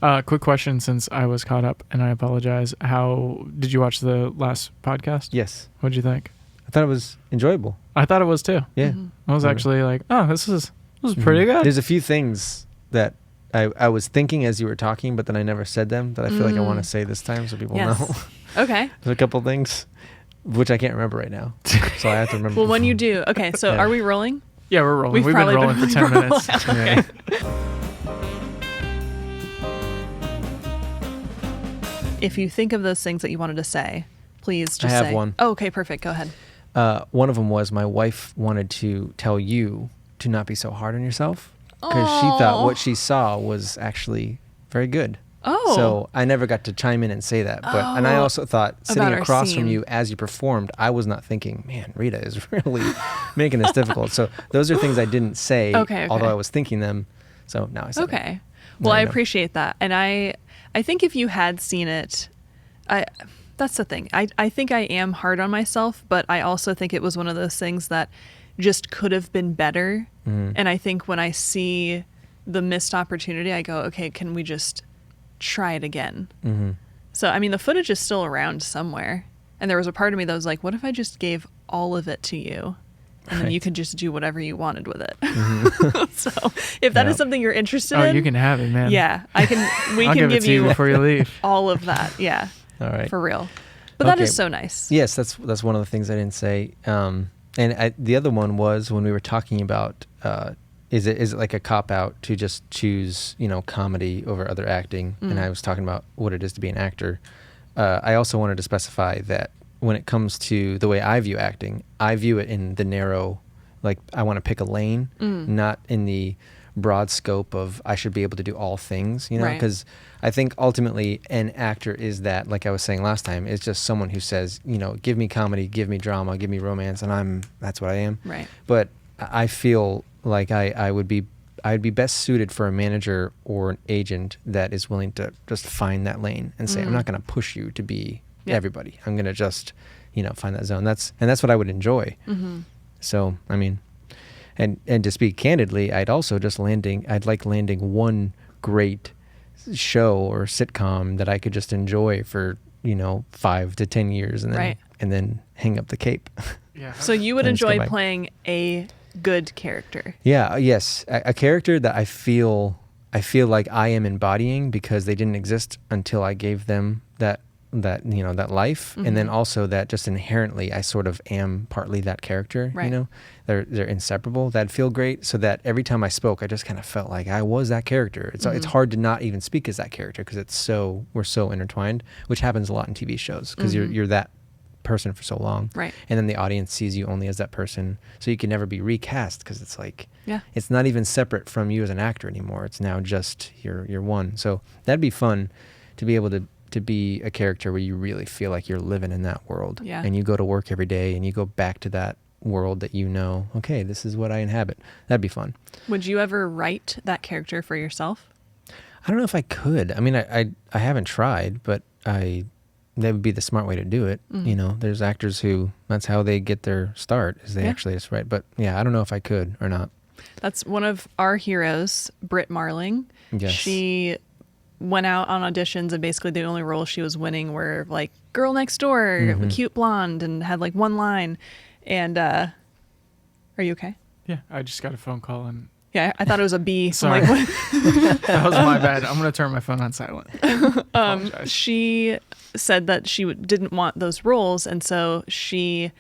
Quick question, since I was caught up, and I apologize. How did you watch the last podcast? Yes. What'd you think? I thought it was enjoyable. I thought it was too. Yeah. I was actually like, oh, this is pretty good. There's a few things that I was thinking as you were talking, but then I never said them that I feel like I want to say this time so people know. Okay. There's a couple things which I can't remember right now. So I have to remember. Well, when you do. Okay, so are we rolling? Yeah, we're rolling. We've been rolling for 10 minutes. Okay. If you think of those things that you wanted to say, please just say. I have one. Oh, okay, perfect. Go ahead. One of them was my wife wanted to tell you to not be so hard on yourself because she thought what she saw was actually very good. Oh. So I never got to chime in and say that. And I also thought sitting across from you as you performed, I was not thinking, man, Rita is really making this difficult. So those are things I didn't say, although I was thinking them. So now I said it. Okay. Well, I appreciate that. And I think if you had seen it, that's the thing. I think I am hard on myself, but I also think it was one of those things that just could have been better. Mm-hmm. And I think when I see the missed opportunity, I go, okay, can we just try it again? Mm-hmm. So, I mean, the footage is still around somewhere. And there was a part of me that was like, what if I just gave all of it to you? And then you could just do whatever you wanted with it. Mm-hmm. So if that is something you're interested in. Oh, you can have it, man. Yeah, we I'll can give it to you before you leave. All of that. Yeah. All right. For real. But that is so nice. Yes, that's one of the things I didn't say. And the other one was when we were talking about, is it like a cop-out to just choose, comedy over other acting? And I was talking about what it is to be an actor. I also wanted to specify that when it comes to the way I view acting, I view it in the narrow, like I want to pick a lane, not in the broad scope of I should be able to do all things, because I think ultimately an actor is that, like I was saying last time, is just someone who says, give me comedy, give me drama, give me romance, and that's what I am. Right. But I feel like I'd be best suited for a manager or an agent that is willing to just find that lane and say, I'm not going to push you to be everybody. I'm going to just, find that zone. That's what I would enjoy. Mm-hmm. So, I mean, and to speak candidly, I'd like landing one great show or sitcom that I could just enjoy for, 5 to 10 years and then hang up the cape. Yeah. So you would enjoy playing a good character. Yeah. Yes. A character that I feel like I am embodying because they didn't exist until I gave them that life. Mm-hmm. And then also that just inherently I sort of am partly that character, they're inseparable. That'd feel great. So that every time I spoke, I just kind of felt like I was that character. It's hard to not even speak as that character because we're so intertwined, which happens a lot in TV shows because you're that person for so long. Right. And then the audience sees you only as that person. So you can never be recast because it's like, it's not even separate from you as an actor anymore. It's now just you're one. So that'd be fun to be able to be a character where you really feel like you're living in that world. Yeah. And you go to work every day and you go back to that world that okay, this is what I inhabit. That'd be fun. Would you ever write that character for yourself? I don't know if I could. I mean, I haven't tried, but that would be the smart way to do it. Mm-hmm. There's actors who that's how they get their start is they actually just write. But yeah, I don't know if I could or not. That's one of our heroes, Britt Marling. Yes. She went out on auditions and basically the only roles she was winning were like girl next door, cute blonde, and had like one line. And are you okay? Yeah, I just got a phone call and yeah, I thought it was a bee. Sorry. I'm like, what? That was my bad. I'm going to turn my phone on silent. She said that she didn't want those roles, and so she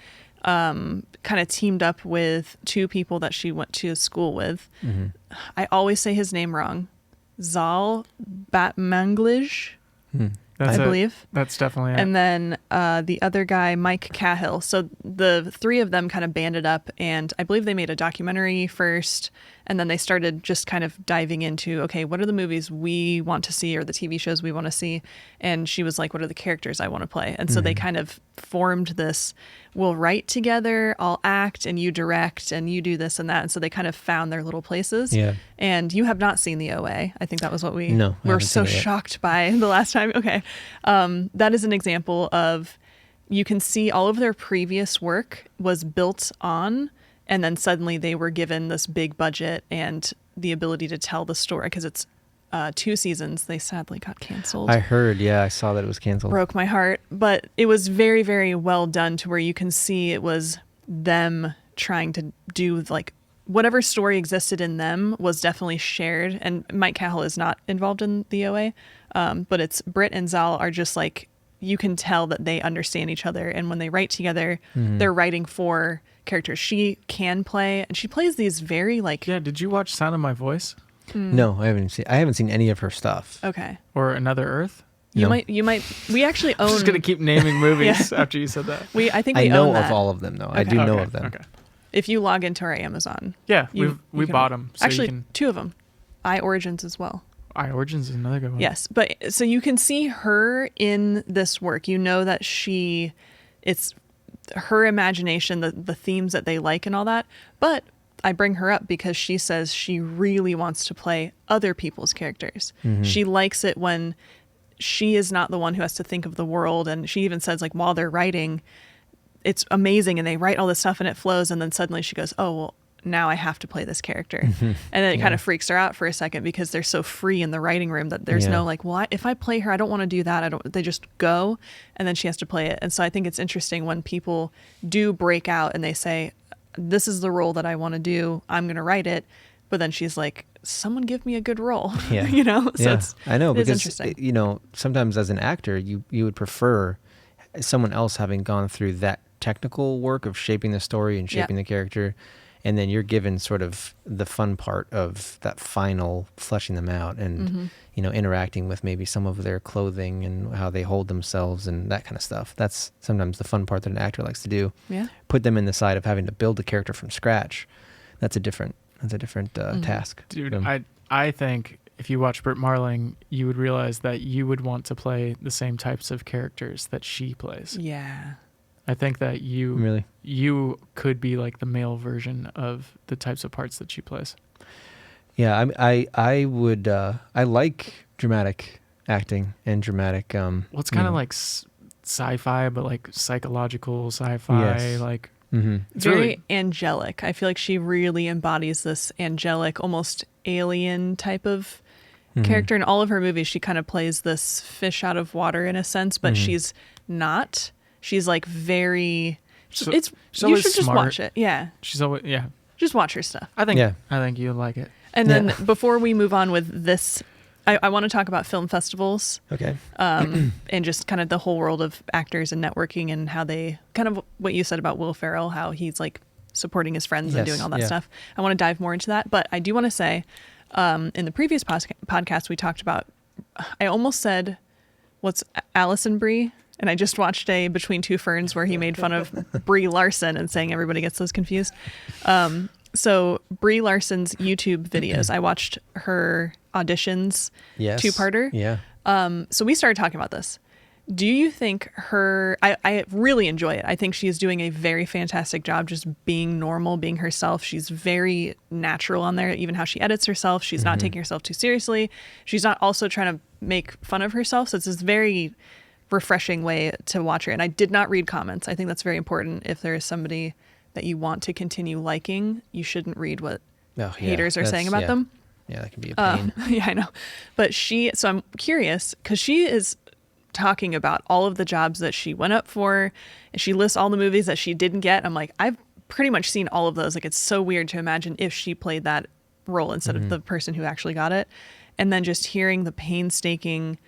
kind of teamed up with two people that she went to school with. Mm-hmm. I always say his name wrong. Zal Batmanglish, I believe. That's definitely it. And then the other guy, Mike Cahill. So the three of them kind of banded up, and I believe they made a documentary first, and then they started just kind of diving into, okay, what are the movies we want to see or the TV shows we want to see? And she was like, what are the characters I want to play? And so they kind of formed this, we'll write together, I'll act, and you direct, and you do this and that. And so they kind of found their little places. Yeah. And you have not seen the OA. I think that was what we were so shocked by the last time. Okay. That is an example of, you can see all of their previous work was built on, and then suddenly they were given this big budget and the ability to tell the story, because it's 2 seasons. They sadly got canceled. I heard. Yeah, I saw that it was canceled. Broke my heart. But it was very, very well done to where you can see it was them trying to do like whatever story existed in them was definitely shared. And Mike Cahill is not involved in the OA, but it's Britt and Zal are just like, you can tell that they understand each other. And when they write together, they're writing for characters she can play. And she plays these very like... Yeah, did you watch Sound of My Voice? No, I haven't seen any of her stuff. Okay. Or Another Earth? You No. might, we actually own... I'm just going to keep naming movies after you said that. I think I we know own that. of all of them, though. I Okay. do know Okay, of them. Okay. If you log into our Amazon. Yeah, you we can- bought them. So actually, you can, 2 of them. iOrigins as well. Origins is another good one. Yes, but so you can see her in this work. You know that it's her imagination, the themes that they like and all that. But I bring her up because she says she really wants to play other people's characters. She likes it when she is not the one who has to think of the world. And she even says, like, while they're writing, it's amazing and they write all this stuff and it flows. And then suddenly she goes, oh, well, now I have to play this character. And then it kind of freaks her out for a second because they're so free in the writing room that there's no like, well, if I play her, I don't want to do that. They just go and then she has to play it. And so I think it's interesting when people do break out and they say, this is the role that I want to do. I'm going to write it. But then she's like, someone give me a good role. Yeah. You know? So Yeah, I know, it is because interesting. sometimes as an actor, you would prefer someone else having gone through that technical work of shaping the story and shaping the character, and then you're given sort of the fun part of that final fleshing them out and interacting with maybe some of their clothing and how they hold themselves and that kind of stuff. That's sometimes the fun part that an actor likes to do. Yeah. Put them in the side of having to build a character from scratch. That's a different task. Dude, So, I think if you watch Britt Marling, you would realize that you would want to play the same types of characters that she plays. Yeah. I think that really, you could be like the male version of the types of parts that she plays. yeah. I would. I like dramatic acting and dramatic. Well, it's kind of like sci-fi, but like psychological sci-fi. Yes. Like it's Very really angelic. I feel like she really embodies this angelic, almost alien type of character. In all of her movies, she kind of plays this fish out of water in a sense, but she's not. She's like very. So- It's she's you always should just smart. watch it. Yeah, she's always just watch her stuff. I think Yeah. you'll like it. And then before we move on with this, I want to talk about film festivals. Okay. And just kind of the whole world of actors and networking and how they kind of what you said about Will Ferrell, how he's like supporting his friends and Yes, doing all that yeah. stuff. I want to dive more into that. But I do want to say in the previous podcast, we talked about, I almost said, what's Allison Brie? And I just watched a Between Two Ferns where he made fun of Brie Larson and saying everybody gets those confused. So Brie Larson's YouTube videos, I watched her auditions Yes. two-parter. Yeah. So we started talking about this. Do you think I really enjoy it. I think she is doing a very fantastic job just being normal, being herself. She's very natural on there, even how she edits herself. She's not taking herself too seriously. She's not also trying to make fun of herself. So it's this very refreshing way to watch her. And I did not read comments. I think that's very important. If there is somebody that you want to continue liking, you shouldn't read what haters are saying about them. Yeah, that can be a pain. Yeah, I know. But so I'm curious because she is talking about all of the jobs that she went up for and she lists all the movies that she didn't get. I'm like, I've pretty much seen all of those. Like, it's so weird to imagine if she played that role instead of the person who actually got it. And then just hearing the painstaking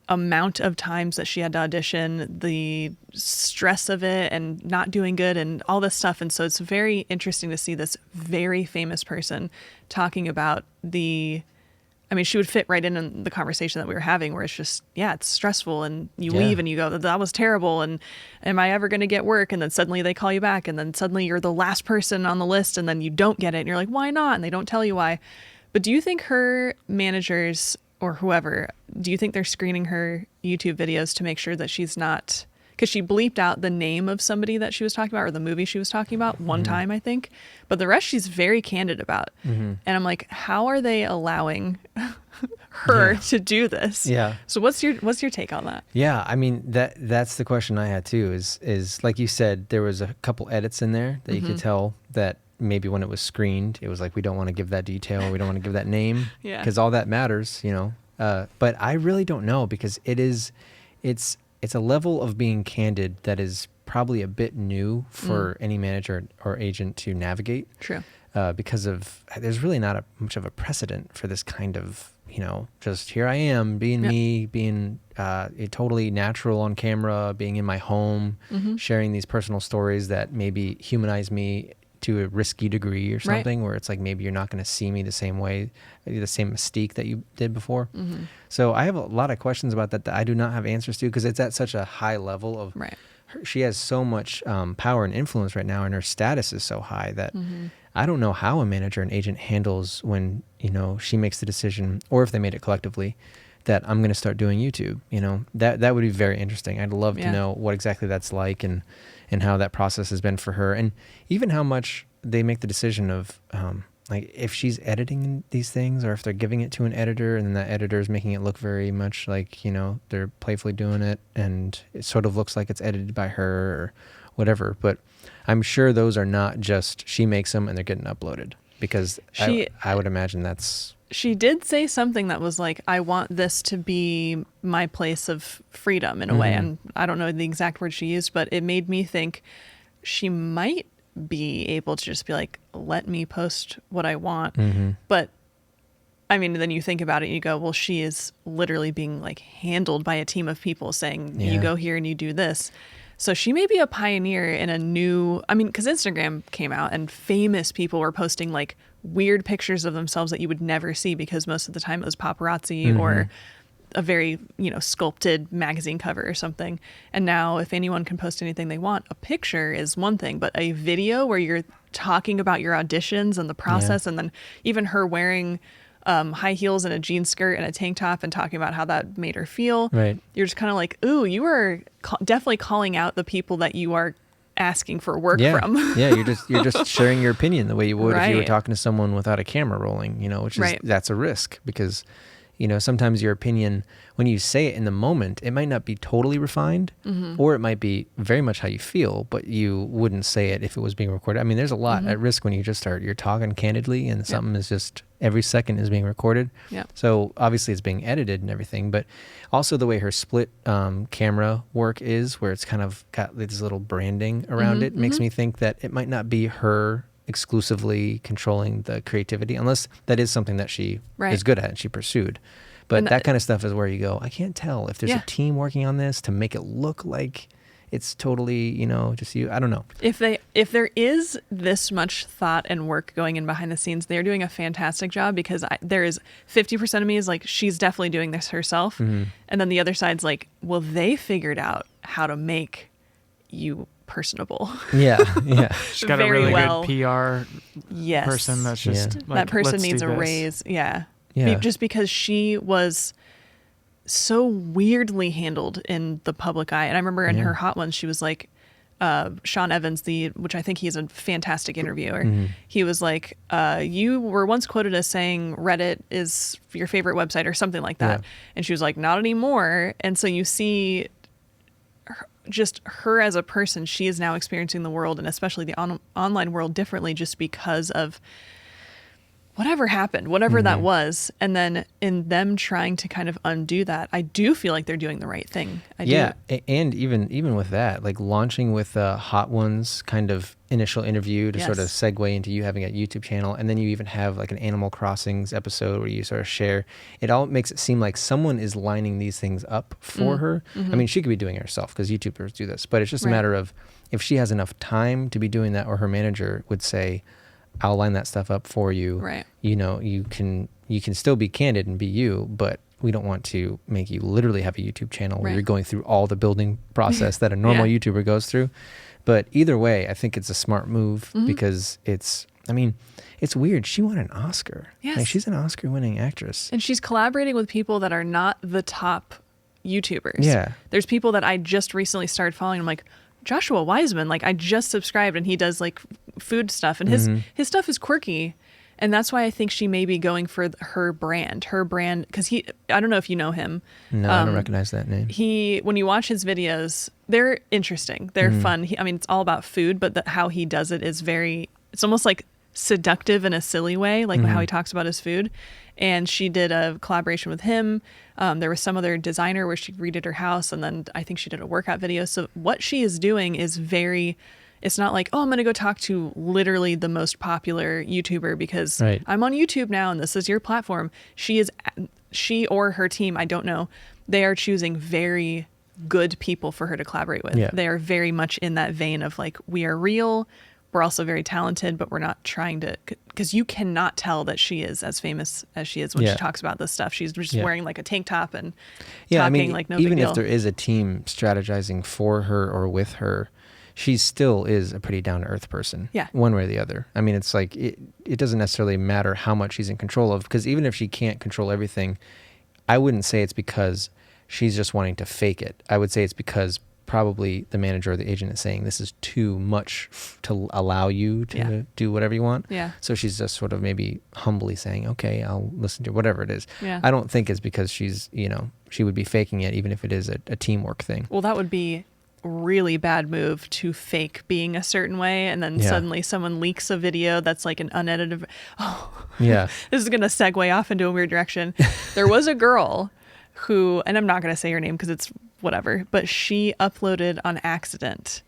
amount of times that she had to audition, the stress of it and not doing good and all this stuff. And so it's very interesting to see this very famous person talking about she would fit right in the conversation that we were having where it's just, it's stressful and you leave and you go, that was terrible. And am I ever going to get work? And then suddenly they call you back and then suddenly you're the last person on the list and then you don't get it. And you're like, why not? And they don't tell you why. But do you think her managers or whoever, do you think they're screening her YouTube videos to make sure that she's not, because she bleeped out the name of somebody that she was talking about or the movie she was talking about one time, I think, but the rest she's very candid about. And I'm like, how are they allowing her to do this? Yeah. So what's your take on that? Yeah, I mean that's the question I had too. Is like you said, there was a couple edits in there that you could tell that maybe when it was screened, it was like, we don't want to give that detail. We don't want to give that name Yeah. because all that matters, but I really don't know because it's a level of being candid that is probably a bit new for any manager or agent to navigate. True. Because there's really not much of a precedent for this kind of, just here I am being me, being totally natural on camera, being in my home, sharing these personal stories that maybe humanize me to a risky degree or something, where it's like maybe you're not going to see me the same way, the same mystique that you did before. So I have a lot of questions about that I do not have answers to because it's at such a high level of she has so much power and influence right now, and her status is so high that I don't know how a manager and agent handles when, she makes the decision, or if they made it collectively, that I'm going to start doing YouTube. That would be very interesting. I'd love to know what exactly that's like and how that process has been for her. And even how much they make the decision of, like if she's editing these things or if they're giving it to an editor and then that editor is making it look very much like, they're playfully doing it and it sort of looks like it's edited by her or whatever. But I'm sure those are not just she makes them and they're getting uploaded because I would imagine that's... She did say something that was like, I want this to be my place of freedom in a way. And I don't know the exact word she used, but it made me think she might be able to just be like, let me post what I want. But I mean, then you think about it and you go, well, she is literally being like handled by a team of people saying, you go here and you do this. So she may be a pioneer in a new, because Instagram came out and famous people were posting like weird pictures of themselves that you would never see because most of the time it was paparazzi or a very, sculpted magazine cover or something. And now if anyone can post anything they want, a picture is one thing, but a video where you're talking about your auditions and the process and then even her wearing high heels and a jean skirt and a tank top and talking about how that made her feel. Right. You're just kind of like, ooh, you are definitely calling out the people that you are asking for work from. You're just sharing your opinion the way you would if you were talking to someone without a camera rolling, which is that's a risk because sometimes your opinion, when you say it in the moment, it might not be totally refined or it might be very much how you feel, but you wouldn't say it if it was being recorded. There's a lot at risk when you just you're talking candidly and something is just every second is being recorded. So obviously it's being edited and everything, but also the way her split camera work is, where it's kind of got this little branding around it, makes me think that it might not be her exclusively controlling the creativity, unless that is something that she is good at and she pursued. But that kind of stuff is where you go, I can't tell if there's a team working on this to make it look like it's totally, just you. I don't know. If there is this much thought and work going in behind the scenes, they're doing a fantastic job because there is 50% of me is like, she's definitely doing this herself. And then the other side's like, well, they figured out how to make you personable. She's got a really good PR person that's just like, that person let's needs do a this. raise. Just because she was so weirdly handled in the public eye. And I remember in her Hot Ones, she was like, Sean Evans, which I think he's a fantastic interviewer. He was like, you were once quoted as saying Reddit is your favorite website or something like that. And she was like, not anymore. And so you see just her as a person, she is now experiencing the world and especially the online world differently just because of whatever happened, whatever that was. And then in them trying to kind of undo that, I do feel like they're doing the right thing. I do. And even with that, like launching with Hot Ones kind of initial interview to sort of segue into you having a YouTube channel, and then you even have like an Animal Crossings episode where you sort of share. It all makes it seem like someone is lining these things up for her. She could be doing it herself because YouTubers do this, but it's just a matter of if she has enough time to be doing that, or her manager would say, I'll line that stuff up for you. Right. You can still be candid and be you, but we don't want to make you literally have a YouTube channel where you're going through all the building process that a normal YouTuber goes through. But either way, I think it's a smart move because it's weird. She won an Oscar. Yes. Like, she's an Oscar-winning actress. And she's collaborating with people that are not the top YouTubers. Yeah. There's people that I just recently started following. I'm like, Joshua Wiseman, like I just subscribed and he does like food stuff and his stuff is quirky. And that's why I think she may be going for her brand, because I don't know if you know him. No, I don't recognize that name. When you watch his videos, they're interesting. They're fun. It's all about food, but how he does it is it's almost like seductive in a silly way, like how he talks about his food. And she did a collaboration with him. There was some other designer where she redid her house, and then I think she did a workout video. So what she is doing is it's not like, oh, I'm going to go talk to literally the most popular YouTuber because Right. I'm on YouTube now and this is your platform. She or her team, I don't know, they are choosing very good people for her to collaborate with. Yeah. They are very much in that vein of like, we are real. We're also very talented, but we're not trying to, because you cannot tell that she is as famous as she is when Yeah. she talks about this stuff. She's just Yeah. wearing like a tank top and Yeah, talking I mean, like no even big deal. if there is a team strategizing for her or with her, she still is a pretty down-to-earth person. Yeah. One way or the other. I mean, it's like, it doesn't necessarily matter how much she's in control of, because even if she can't control everything, I wouldn't say it's because she's just wanting to fake it. I would say it's because probably the manager or the agent is saying this is too much to allow you to Yeah. do whatever you want. Yeah. So she's just sort of maybe humbly saying, okay, I'll listen to whatever it is. Yeah. I don't think it's because she's, she would be faking it, even if it is a teamwork thing. Well, that would be a really bad move to fake being a certain way. And then Yeah. suddenly someone leaks a video that's like an unedited. Oh, Yeah. this is going to segue off into a weird direction. There was a girl who, and I'm not going to say her name because it's whatever, but she uploaded on accident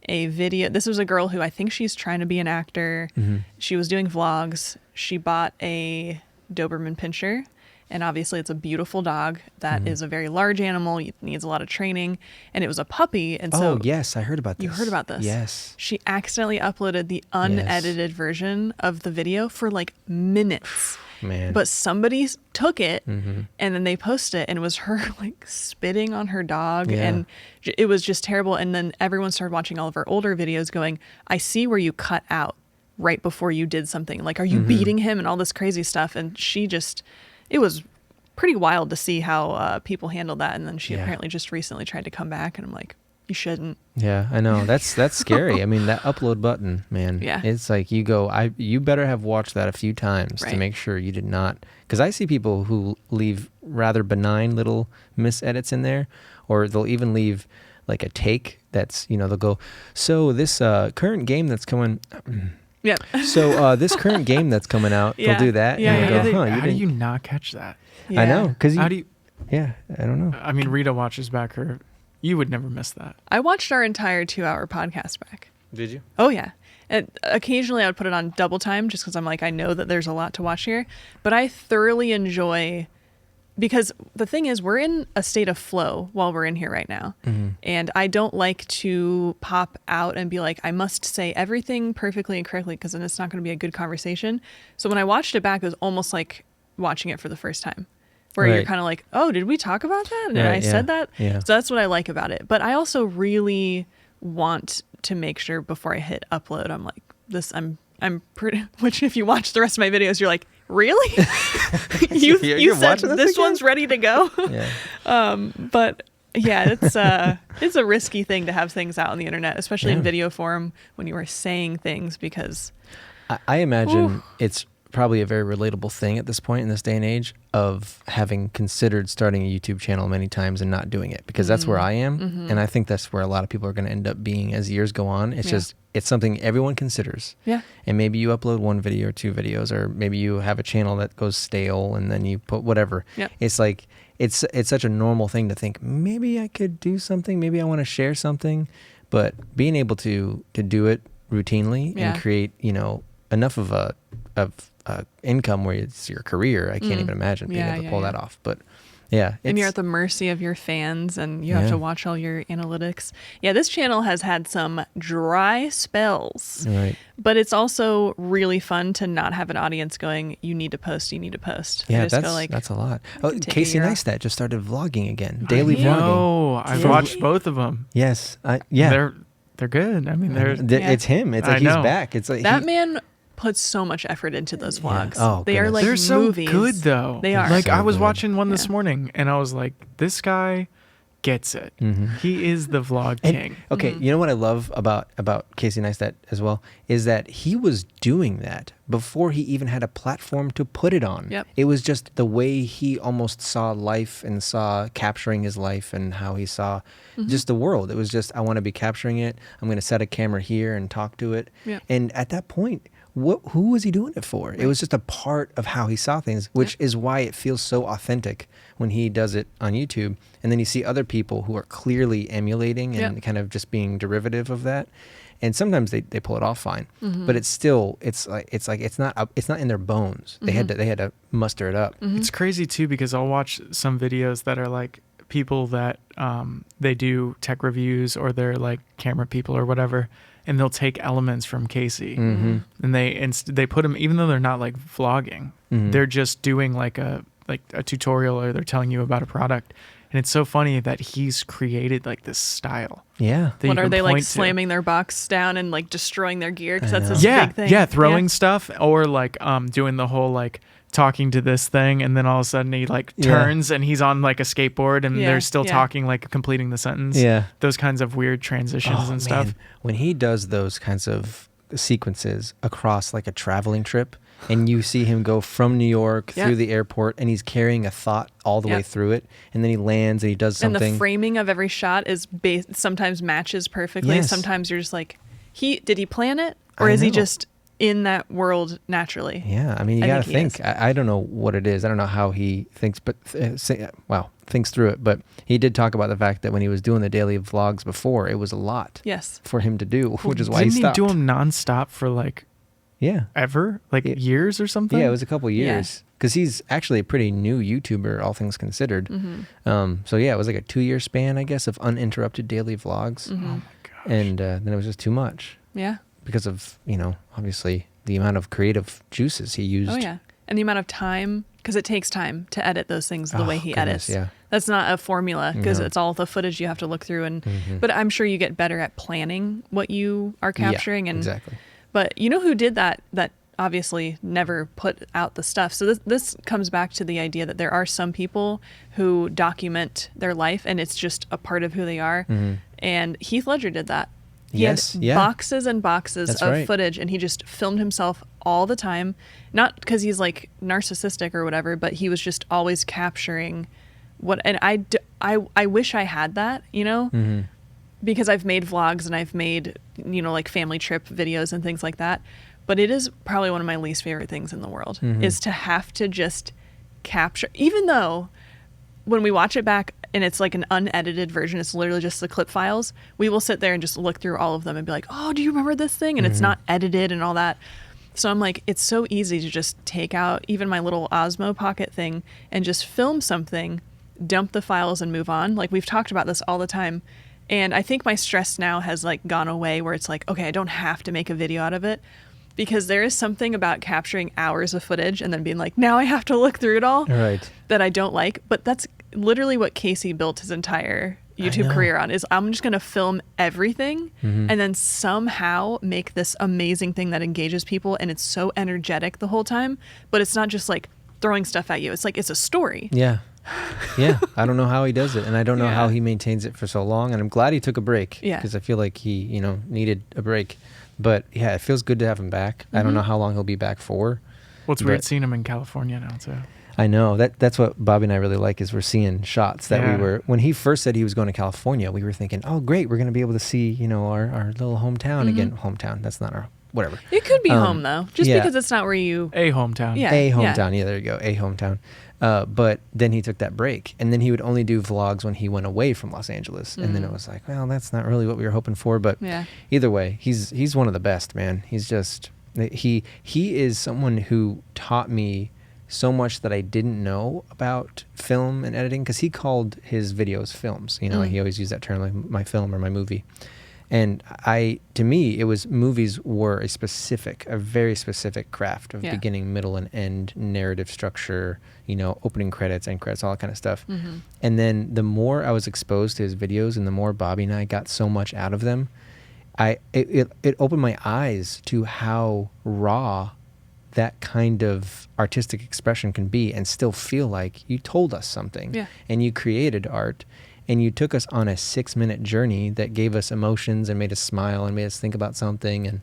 a video. This was a girl who I think she's trying to be an actor. Mm-hmm. She was doing vlogs. She bought a Doberman Pinscher. And obviously it's a beautiful dog that is a very large animal. It needs a lot of training. And it was a puppy. And so Oh, yes. I heard about this. you heard about this? Yes. She accidentally uploaded the unedited version of the video for like minutes. Man. But somebody took it Mm-hmm. and then they posted it and it was her like spitting on her dog. Yeah. And it was just terrible. And then everyone started watching all of her older videos going, I see where you cut out right before you did something. Like, are you beating him and all this crazy stuff? And she just, it was pretty wild to see how people handled that. And then she Yeah. apparently just recently tried to come back and I'm like, you shouldn't. Yeah, I know. That's scary. I mean, that upload button, man. Yeah. It's like you better have watched that a few times to Right. make sure you did not. Because I see people who leave rather benign little misedits in there, or they'll even leave like a take that's, they'll go, so this current game that's coming. Yeah. So this current game that's coming out, Yeah. they'll do that. Yeah, and yeah. you'll go, huh, How do didn't-" you not catch that? I know. Because How do you? yeah, I don't know. I mean, Rita watches back her. You would never miss that. I watched our entire 2-hour podcast back. Did you? Oh, yeah. And occasionally I would put it on double time just because I'm like, I know that there's a lot to watch here. But I thoroughly enjoy, because the thing is, we're in a state of flow while we're in here right now. Mm-hmm. And I don't like to pop out and be like, I must say everything perfectly and correctly because then it's not going to be a good conversation. So when I watched it back, it was almost like watching it for the first time. Where you're Right. kind of like, oh, did we talk about that? And Right, I yeah, said that? yeah. So that's what I like about it. But I also really want to make sure before I hit upload, I'm like, I'm pretty, which if you watch the rest of my videos, you're like, really? you You're said watching this again? one's ready to go? Yeah. But yeah, it's a risky thing to have things out on the internet, especially in Yeah. video form when you are saying things because I imagine Ooh. it's probably a very relatable thing at this point in this day and age of having considered starting a YouTube channel many times and not doing it, because that's where I am. And I think that's where a lot of people are going to end up being as years go on. It's Yeah. just, it's something everyone considers. Yeah. And maybe you upload one video or two videos, or maybe you have a channel that goes stale and then you put whatever. Yep. It's like, it's such a normal thing to think, maybe I could do something, maybe I want to share something, but being able to do it routinely Yeah. and create, enough of a income where it's your career, I can't even imagine being Yeah, able to yeah, pull yeah. that off. But yeah, and you're it's- at the mercy of your fans and you have Yeah. to watch all your analytics. Yeah, this channel has had some dry spells, right. but it's also really fun to not have an audience going, you need to post, you need to post. I Yeah, just go like, that's a lot. Oh, take a Casey year off. Neistat just started vlogging again, daily know. vlogging. No, I've Really? watched both of them. Yes, yeah, They're good. I mean, they're Yeah. It's him. It's like I he's know. back. It's like that man puts so much effort into those vlogs. Oh, they are goodness. like they're so movies. good though. They are. Like So I was good. watching one this Yeah. morning and I was like, this guy gets it. Mhm. He is the vlog And- king. Okay, you know what I love about Casey Neistat as well is that he was doing that before he even had a platform to put it on. Yep. It was just the way he almost saw life and saw capturing his life and how he saw just the world. It was just, I want to be capturing it. I'm going to set a camera here and talk to it. Yep. And at that point, who was he doing it for? It was just a part of how he saw things, which is why it feels so authentic when he does it on YouTube. And then you see other people who are clearly emulating and kind of just being derivative of that. And sometimes they pull it off fine, but it's still it's not in their bones. They had to muster it up. It's crazy too, because I'll watch some videos that are like people that they do tech reviews, or they're like camera people or whatever, and they'll take elements from Casey and they put them, even though they're not like vlogging, they're just doing like a tutorial, or they're telling you about a product. And it's so funny that he's created like this style. Yeah. What are they like, slamming their box down and like destroying their gear? Because that's this big thing. Yeah, throwing stuff, or like doing the whole like talking to this thing, and then all of a sudden he like turns and he's on like a skateboard, and they're still talking, like completing the sentence. Yeah. Those kinds of weird transitions and stuff. Man. When he does those kinds of sequences across like a traveling trip, and you see him go from New York through the airport, and he's carrying a thought all the way through it, and then he lands and he does something. And the framing of every shot is sometimes matches perfectly. Yes. Sometimes you're just like, did he plan it, or is he just in that world naturally? Yeah, I mean, you got to think. I don't know what it is. I don't know how he thinks, but thinks through it. But he did talk about the fact that when he was doing the daily vlogs before, it was a lot for him to do, which is why he stopped. Didn't he do them nonstop for like... ever? Like years or something? Yeah, it was a couple years. Because he's actually a pretty new YouTuber, all things considered. So yeah, it was like a 2-year span, I guess, of uninterrupted daily vlogs. Oh my gosh. And then it was just too much. Yeah. Because of, obviously the amount of creative juices he used. Oh yeah. And the amount of time, because it takes time to edit those things the way he edits. Yeah. That's not a formula, because it's all the footage you have to look through. And but I'm sure you get better at planning what you are capturing. And exactly. But you know who did that obviously never put out the stuff. So this comes back to the idea that there are some people who document their life, and it's just a part of who they are. And Heath Ledger did that. He had boxes and boxes of footage, and he just filmed himself all the time. Not because he's like narcissistic or whatever, but he was just always capturing what. And I wish I had that, because I've made vlogs and I've made, like family trip videos and things like that. But it is probably one of my least favorite things in the world, is to have to just capture, even though when we watch it back and it's like an unedited version, it's literally just the clip files, we will sit there and just look through all of them and be like, oh, do you remember this thing? And it's not edited and all that. So I'm like, it's so easy to just take out even my little Osmo Pocket thing and just film something, dump the files and move on. Like, we've talked about this all the time. And I think my stress now has like gone away, where it's like, okay, I don't have to make a video out of it, because there is something about capturing hours of footage and then being like, now I have to look through it all, that I don't like. But that's literally what Casey built his entire YouTube career on, is I'm just going to film everything and then somehow make this amazing thing that engages people. And it's so energetic the whole time, but it's not just like throwing stuff at you. It's like, it's a story. Yeah. I don't know how he does it, and I don't know how he maintains it for so long, and I'm glad he took a break, because I feel like he needed a break. But yeah, it feels good to have him back. I don't know how long he'll be back for. Well, it's weird seeing him in California now too. I know, that's what Bobby and I really like, is we're seeing shots that we were, when he first said he was going to California, we were thinking, oh great, we're going to be able to see our little hometown again. Hometown, that's not our whatever. It could be home though, just because it's not where you... A hometown. A hometown, there you go, a hometown. But then he took that break, and then he would only do vlogs when he went away from Los Angeles. And then it was like, well, that's not really what we were hoping for. But either way, he's one of the best, man. He's just, he is someone who taught me so much that I didn't know about film and editing, because he called his videos films. He always used that term, like my film or my movie. And to me, it was, movies were a very specific craft of beginning, middle, and end, narrative structure, opening credits, end credits, all that kind of stuff. And then the more I was exposed to his videos, and the more Bobby and I got so much out of them, it opened my eyes to how raw that kind of artistic expression can be, and still feel like you told us something, and you created art. And you took us on a 6-minute journey that gave us emotions and made us smile and made us think about something. And,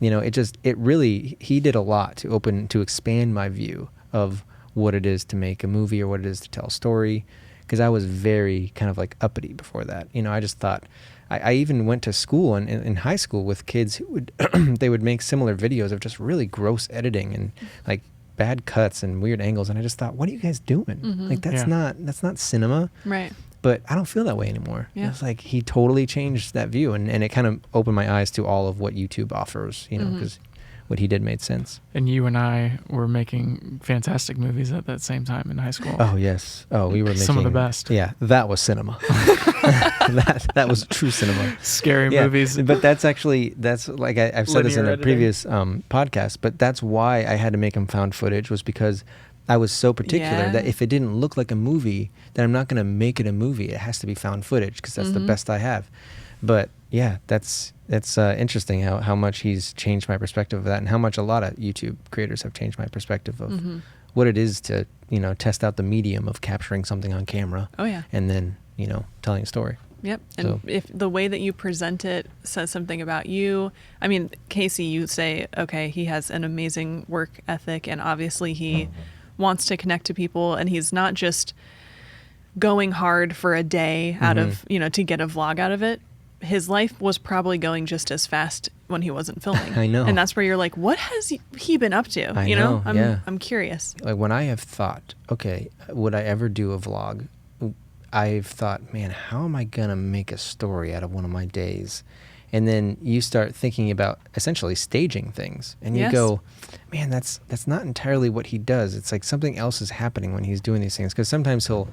he did a lot to expand my view of what it is to make a movie, or what it is to tell a story. because I was very kind of like uppity before that. You know, I just thought, I even went to school in high school with kids who would, they would make similar videos of just really gross editing and like bad cuts and weird angles. And I just thought, what are you guys doing? Like, that's not cinema. Right. But I don't feel that way anymore. Yeah. It's like he totally changed that view, and it kind of opened my eyes to all of what YouTube offers, you know, because what he did made sense. And you and I were making fantastic movies at that same time in high school. Oh, yes. Oh, we were making some of the best. Yeah, that was cinema. that was true cinema. Scary movies. But that's like I've said this in a previous podcast, but that's why I had to make them found footage, was because I was so particular that if it didn't look like a movie, then I'm not going to make it a movie. It has to be found footage because that's the best I have. But yeah, that's interesting how much he's changed my perspective of that, and how much a lot of YouTube creators have changed my perspective of what it is to, you know, test out the medium of capturing something on camera. Oh yeah. And then, you know, telling a story. Yep. And if the way that you present it says something about you, I mean, Casey, you say, okay, he has an amazing work ethic, and obviously he wants to connect to people, and he's not just going hard for a day out of, you know, to get a vlog out of it. His life was probably going just as fast when he wasn't filming. I know. And that's where you're like, what has he been up to? I know. I'm curious. Like, when I have thought, okay, would I ever do a vlog? I've thought, man, how am I going to make a story out of one of my days? And then you start thinking about essentially staging things, and you go, man, that's not entirely what he does. It's like something else is happening when he's doing these things. Because sometimes he'll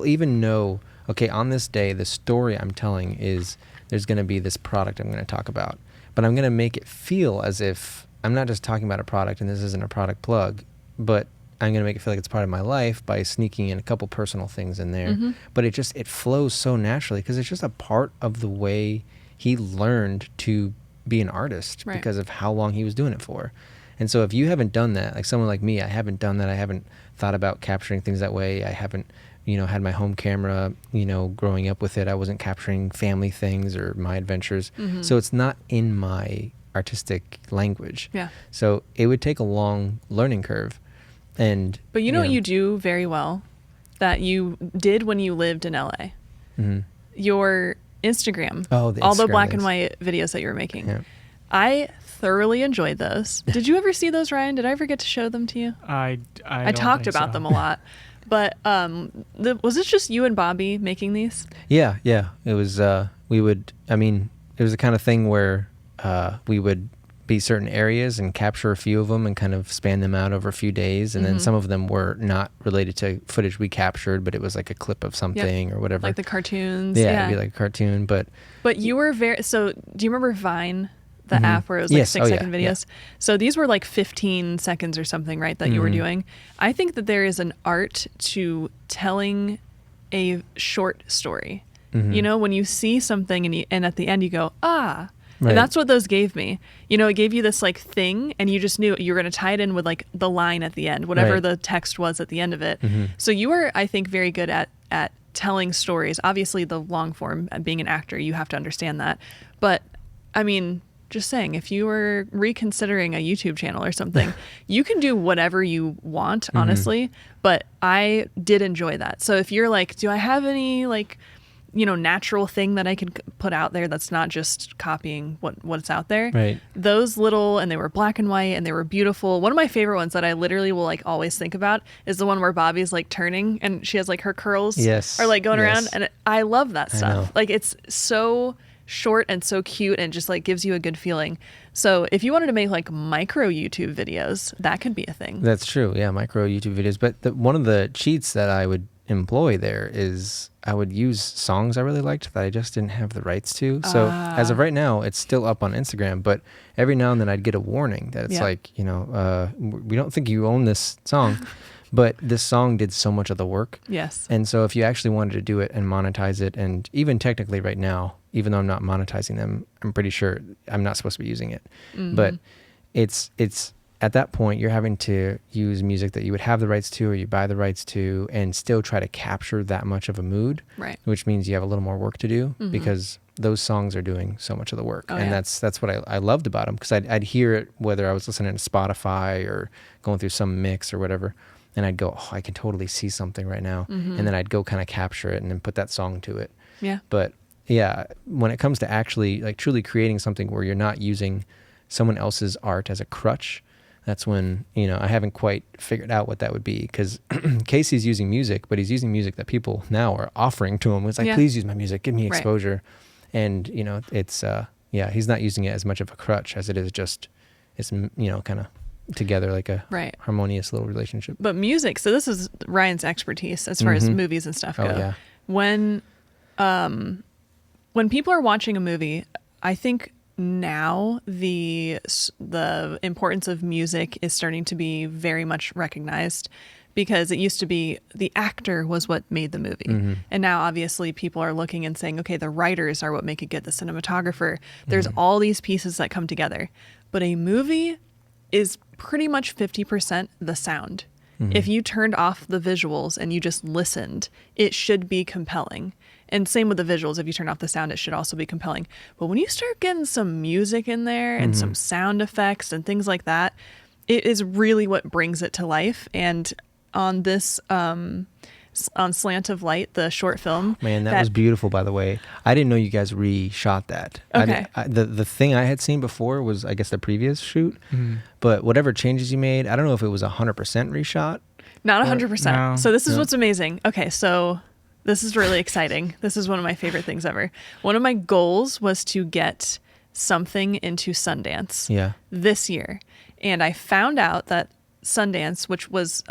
even know, okay, on this day, the story I'm telling is there's going to be this product I'm going to talk about, but I'm going to make it feel as if I'm not just talking about a product, and this isn't a product plug, but I'm going to make it feel like it's part of my life by sneaking in a couple personal things in there. But it flows so naturally because it's just a part of the way he learned to be an artist because of how long he was doing it for. And so if you haven't done that, like someone like me, I haven't done that. I haven't thought about capturing things that way. I haven't, you know, had my home camera, you know, growing up with it. I wasn't capturing family things or my adventures. So it's not in my artistic language. Yeah. So it would take a long learning curve. But you know what you do very well that you did when you lived in LA? Your Instagram. All the black and white videos that you were making. Yeah. I thoroughly enjoyed those. Did you ever see those, Ryan? Did I ever get to show them to you? I talked about them a lot. But was it just you and Bobby making these? Yeah. It was, it was the kind of thing where we would be certain areas and capture a few of them and kind of span them out over a few days. And then some of them were not related to footage we captured, but it was like a clip of something or whatever. Like the cartoons. Yeah, it'd be like a cartoon. But you were so do you remember Vine? The app where it was like 6-second videos. Yeah. So these were like 15 seconds or something, right? That you were doing. I think that there is an art to telling a short story. You know, when you see something and at the end you go, ah. Right. And that's what those gave me. You know, it gave you this like thing, and you just knew you were going to tie it in with like the line at the end, whatever the text was at the end of it. So you were, I think, very good at telling stories. Obviously, the long form, being an actor, you have to understand that. But I mean, just saying, if you were reconsidering a YouTube channel or something, you can do whatever you want, honestly. But I did enjoy that. So if you're like, do I have any like, you know, natural thing that I could put out there that's not just copying what's out there? Right. Those little, and they were black and white and they were beautiful. One of my favorite ones that I literally will like always think about is the one where Bobby's like turning and she has like her curls are like going around, and I love that stuff. Like, it's so short and so cute and just like gives you a good feeling. So if you wanted to make like micro YouTube videos, that could be a thing. That's true. Yeah, micro YouTube videos. But one of the cheats that I would employ there is I would use songs I really liked that I just didn't have the rights to. So as of right now, it's still up on Instagram, but every now and then I'd get a warning that it's like, you know, we don't think you own this song. But this song did so much of the work. Yes. And so if you actually wanted to do it and monetize it, and even technically right now, even though I'm not monetizing them, I'm pretty sure I'm not supposed to be using it. But it's at that point, you're having to use music that you would have the rights to or you buy the rights to and still try to capture that much of a mood. Right. Which means you have a little more work to do because those songs are doing so much of the work. And that's what I loved about them, because I'd hear it whether I was listening to Spotify or going through some mix or whatever. and I'd go, oh, I can totally see something right now. And then I'd go kind of capture it and then put that song to it. Yeah. But yeah, when it comes to actually like truly creating something where you're not using someone else's art as a crutch, that's when, you know, I haven't quite figured out what that would be, because Casey's using music, but he's using music that people now are offering to him. It's like, please use my music, give me exposure. And, you know, it's, he's not using it as much of a crutch as it is just, it's, you know, kind of together like a harmonious little relationship. But music, so this is Ryan's expertise as far as movies and stuff go. Oh, yeah. When people are watching a movie, I think now the importance of music is starting to be very much recognized, because it used to be the actor was what made the movie. And now obviously people are looking and saying, okay, the writers are what make it good, the cinematographer. There's all these pieces that come together. But a movie is pretty much 50% the sound. If you turned off the visuals and you just listened, it should be compelling. And same with the visuals. If you turn off the sound, it should also be compelling. But when you start getting some music in there and some sound effects and things like that, it is really what brings it to life. And on this, on Slant of Light, the short film. Man, that was beautiful, by the way. I didn't know you guys reshot that. Okay. The thing I had seen before was, I guess, the previous shoot. But whatever changes you made, I don't know if it was 100% reshot. Not 100%. No. So this is what's amazing. Okay, so this is really exciting. This is one of my favorite things ever. One of my goals was to get something into Sundance this year. And I found out that Sundance, which was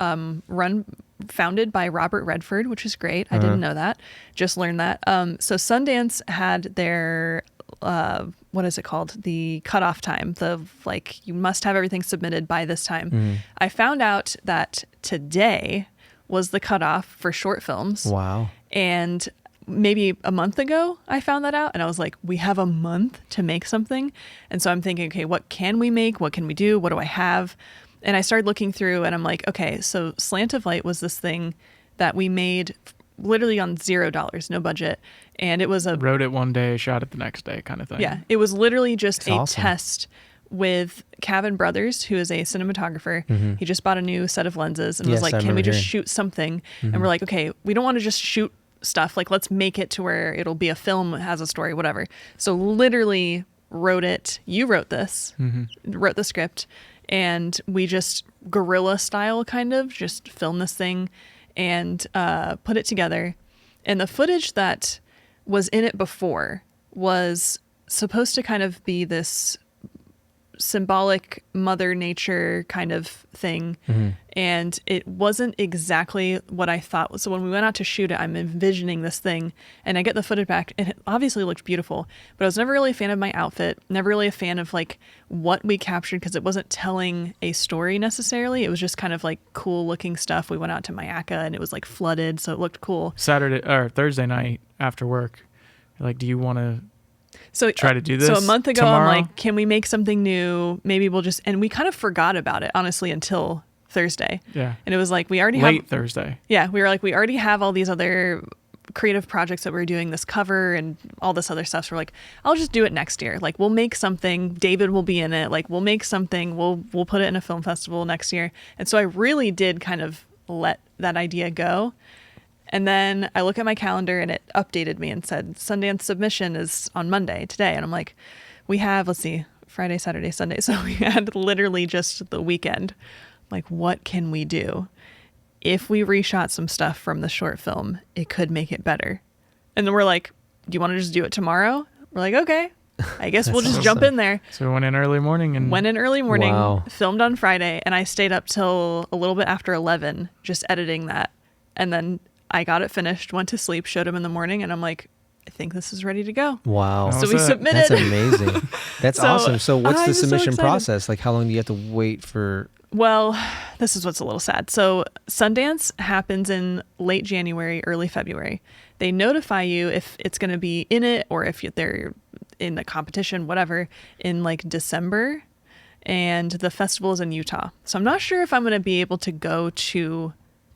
founded by Robert Redford, which is great. I didn't know that. Just learned that. So Sundance had their, what is it called? The cutoff time. You must have everything submitted by this time. I found out that today was the cutoff for short films. Wow. And maybe a month ago, I found that out. And I was like, we have a month to make something. And so I'm thinking, okay, what can we make? What can we do? What do I have? And I started looking through and I'm like, okay, so Slant of Light was this thing that we made literally on $0, no budget. And it was wrote it one day, shot it the next day kind of thing. Yeah. It was literally just That's awesome. test with Kevin Brothers, who is a cinematographer. He just bought a new set of lenses and was like, can we just shoot something? And we're like, okay, we don't want to just shoot stuff. Like, let's make it to where it'll be a film, has a story, whatever. So literally wrote it. You wrote this, wrote the script. And we just guerrilla style kind of just filmed this thing and put it together. And the footage that was in it before was supposed to kind of be this symbolic Mother Nature kind of thing. And it wasn't exactly what I thought. So when we went out to shoot it, I'm envisioning this thing and I get the footage back and it obviously looked beautiful, but I was never really a fan of my outfit, never really a fan of like what we captured, because it wasn't telling a story necessarily. It was just kind of like cool looking stuff. We went out to Mayaca and it was like flooded, so it looked cool. Saturday or Thursday night after work, like, do you want to try to do this? So a month ago, tomorrow? I'm like, can we make something new? Maybe we'll just, and we kind of forgot about it, honestly, until Thursday. Yeah. And it was like, we already late Thursday. Yeah. We were like, we already have all these other creative projects that we're doing, this cover and all this other stuff. So we're like, I'll just do it next year. Like, we'll make something. David will be in it. Like, we'll make something. We'll put it in a film festival next year. And so I really did kind of let that idea go. And then I look at my calendar and it updated me and said, Sundance submission is on Monday, today. And I'm like, we have, let's see, Friday, Saturday, Sunday. So we had literally just the weekend. Like, what can we do? If we reshot some stuff from the short film, it could make it better. And then we're like, do you want to just do it tomorrow? We're like, okay, I guess we'll just jump in there. So we went in early morning. Wow. Filmed on Friday. And I stayed up till a little bit after 11, just editing that. And then I got it finished, went to sleep, showed him in the morning. And I'm like, I think this is ready to go. Wow. That So we was it. submitted. That's amazing. That's So awesome. So what's I the was so submission excited. process? Like, how long do you have to wait for? Well, this is what's a little sad. So Sundance happens in late January, early February. They notify you if it's going to be in it or if they're in the competition, whatever, in like December. And the festival is in Utah. So I'm not sure if I'm going to be able to go to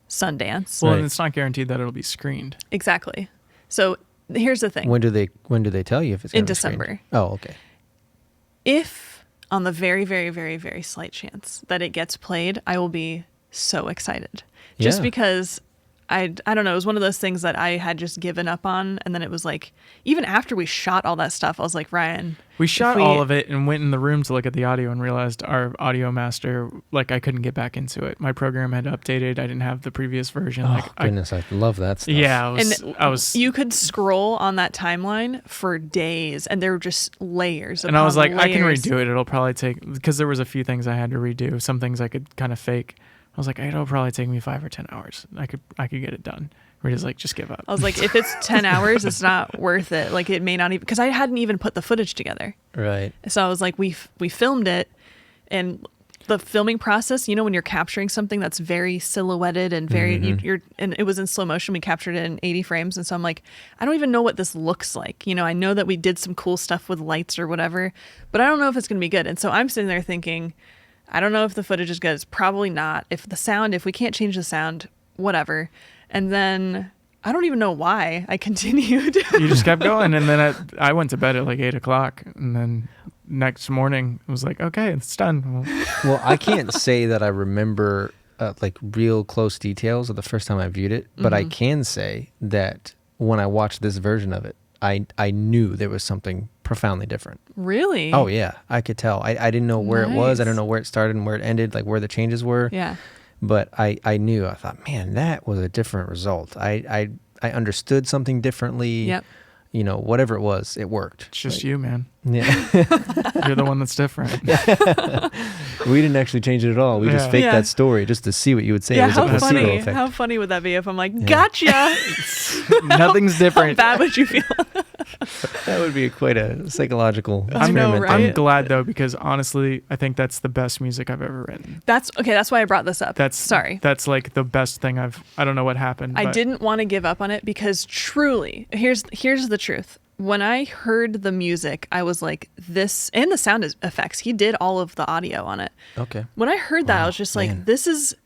Sundance. Well, Right. and it's not guaranteed that it'll be screened. Exactly. So here's the thing. When do they tell you if it's gonna In be screened? December. Oh, okay. If on the very, very, very, very slight chance that it gets played, I will be so excited. Just Yeah. because I don't know, it was one of those things that I had just given up on. And then it was like, even after we shot all that stuff, I was like, Ryan, We shot all of it and went in the room to look at the audio and realized our audio master, like, I couldn't get back into it. My program had updated. I didn't have the previous version. Oh, Like, goodness, I love that stuff. Yeah, I was. You could scroll on that timeline for days, and there were just layers. And I was like, upon I can layers. redo it. It'll probably take, because there was a few things I had to redo. Some things I could kind of fake. I was like, it'll probably take me 5 or 10 hours. I could get it done. We're just like, just give up. I was like, if it's 10 hours, it's not worth it. Like, it may not even, because I hadn't even put the footage together. Right. So I was like, we filmed it, and the filming process, when you're capturing something that's very silhouetted and very, you're, and it was in slow motion. We captured it in 80 frames. And so I'm like, I don't even know what this looks like. I know that we did some cool stuff with lights or whatever, but I don't know if it's going to be good. And so I'm sitting there thinking, I don't know if the footage is good. It's probably not. If we can't change the sound, whatever. And then I don't even know why I continued. You just kept going. And then I went to bed at like 8:00. And then next morning I was like, okay, it's done. Well, I can't say that I remember like real close details of the first time I viewed it, but I can say that when I watched this version of it, I knew there was something profoundly different. Really? Oh yeah, I could tell. I didn't know where it was. I don't know where it started and where it ended, like where the changes were. Yeah. But I knew. I thought, man, that was a different result. I understood something differently. Yep. Whatever it was, it worked. It's just you, man. Yeah. You're the one that's different. We didn't actually change it at all. We just faked Yeah. that story just to see what you would say. Yeah, It was a how placebo funny. effect. How funny would that be if I'm like, gotcha? Nothing's How different. bad would you feel? That would be quite a psychological I know, experiment. right? I'm glad though, because honestly, I think that's the best music I've ever written. That's why I brought this up. Sorry. That's like the best thing I don't know what happened. I but didn't want to give up on it because truly, here's the truth. When I heard the music, I was like, this, and the sound effects, he did all of the audio on it. Okay. When I heard that, I was just man. like, this is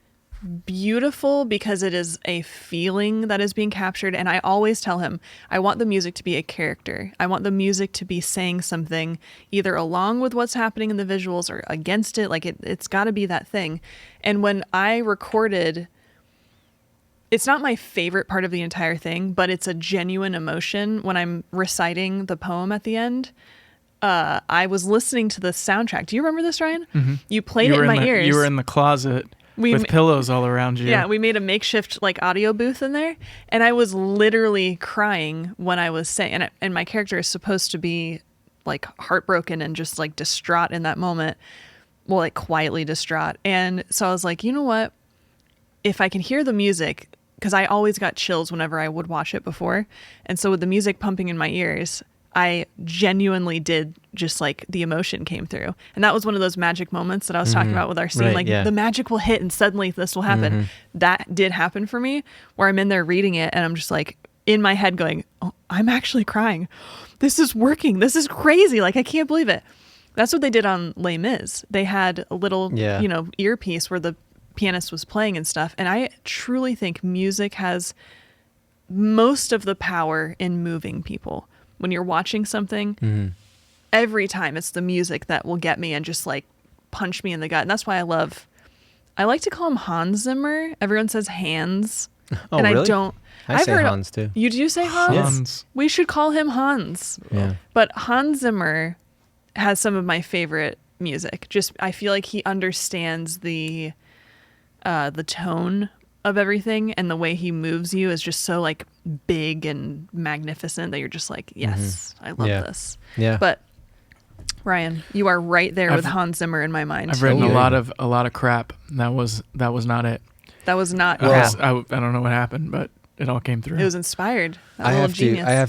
beautiful because it is a feeling that is being captured. And I always tell him, I want the music to be a character. I want the music to be saying something either along with what's happening in the visuals or against it. Like it's got to be that thing. And when I recorded, it's not my favorite part of the entire thing, but it's a genuine emotion when I'm reciting the poem at the end. I was listening to the soundtrack. Do you remember this, Ryan? Mm-hmm. You played it in my ears. You were in the closet with pillows all around you. Yeah, we made a makeshift like audio booth in there, and I was literally crying when I was saying. And my character is supposed to be like heartbroken and just like distraught in that moment. Well, like quietly distraught. And so I was like, you know what? If I can hear the music, because I always got chills whenever I would watch it before, and so with the music pumping in my ears, I genuinely did just like the emotion came through. And that was one of those magic moments that I was talking about with our scene. Right, like yeah. the magic will hit and suddenly this will happen. That did happen for me where I'm in there reading it and I'm just like in my head going, oh, I'm actually crying. This is working. This is crazy. Like, I can't believe it. That's what they did on Les Mis. They had a little, earpiece where the pianist was playing and stuff. And I truly think music has most of the power in moving people. When you're watching something, every time it's the music that will get me and just like punch me in the gut. And that's why I like to call him Hans Zimmer. Everyone says Hans. Oh, and really? I don't. I say Hans too. You do say Hans? Hans. We should call him Hans. Yeah. But Hans Zimmer has some of my favorite music. Just, I feel like he understands the tone of everything, and the way he moves you is just so like big and magnificent that you're just like, yes, I love this. Yeah. But Ryan, you are right there with Hans Zimmer in my mind. I've written a lot of crap. That was not it. That was not I crap. don't know what happened, but it all came through. It was inspired. I have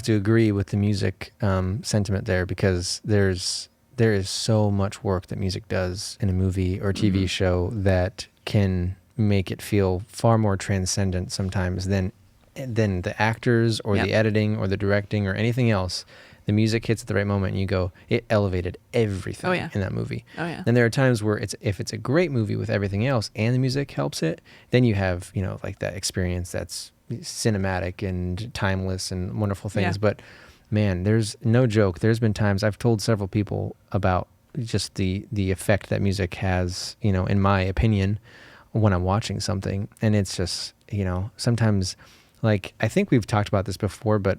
to agree with the music sentiment there, because there is so much work that music does in a movie or TV show that can make it feel far more transcendent sometimes than the actors or the editing or the directing or anything else. The music hits at the right moment and you go, it elevated everything in that movie. Oh yeah. And there are times where if it's a great movie with everything else and the music helps it, then you have, like that experience that's cinematic and timeless and wonderful things. Yeah. But man, there's no joke. There's been times I've told several people about just the effect that music has, in my opinion, when I'm watching something. And it's just, sometimes, like, I think we've talked about this before, but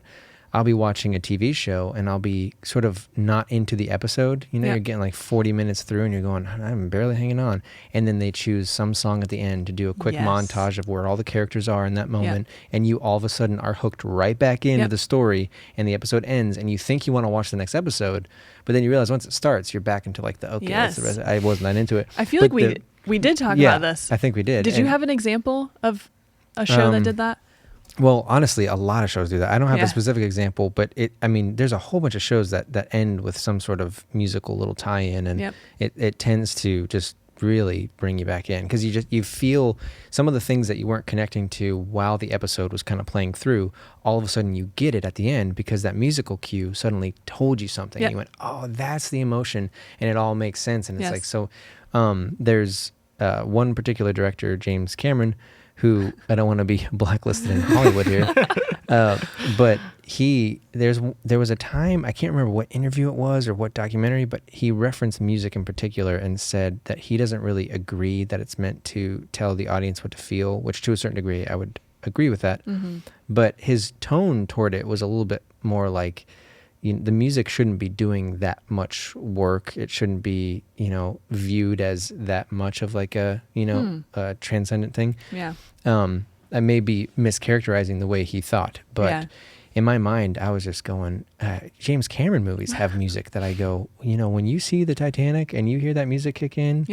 I'll be watching a TV show and I'll be sort of not into the episode. You're getting like 40 minutes through and you're going, I'm barely hanging on. And then they choose some song at the end to do a quick montage of where all the characters are in that moment. And you all of a sudden are hooked right back into the story, and the episode ends and you think you want to watch the next episode, but then you realize once it starts, you're back into like that's the rest. I wasn't that into it. I feel like we did talk about this. I think we did. Did you have an example of a show that did that? Well, honestly, a lot of shows do that. I don't have a specific example, but there's a whole bunch of shows that end with some sort of musical little tie-in, and it tends to just really bring you back in, because you feel some of the things that you weren't connecting to while the episode was kind of playing through. All of a sudden, you get it at the end because that musical cue suddenly told you something. And you went, oh, that's the emotion, and it all makes sense. And it's like, so there's one particular director, James Cameron, who, I don't want to be blacklisted in Hollywood here, but there was a time, I can't remember what interview it was or what documentary, but he referenced music in particular and said that he doesn't really agree that it's meant to tell the audience what to feel, which to a certain degree I would agree with that. Mm-hmm. But his tone toward it was a little bit more like, the music shouldn't be doing that much work. It shouldn't be, viewed as that much of like a transcendent thing. Yeah. I may be mischaracterizing the way he thought, but in my mind, I was just going, James Cameron movies have music that I go, when you see the Titanic and you hear that music kick in,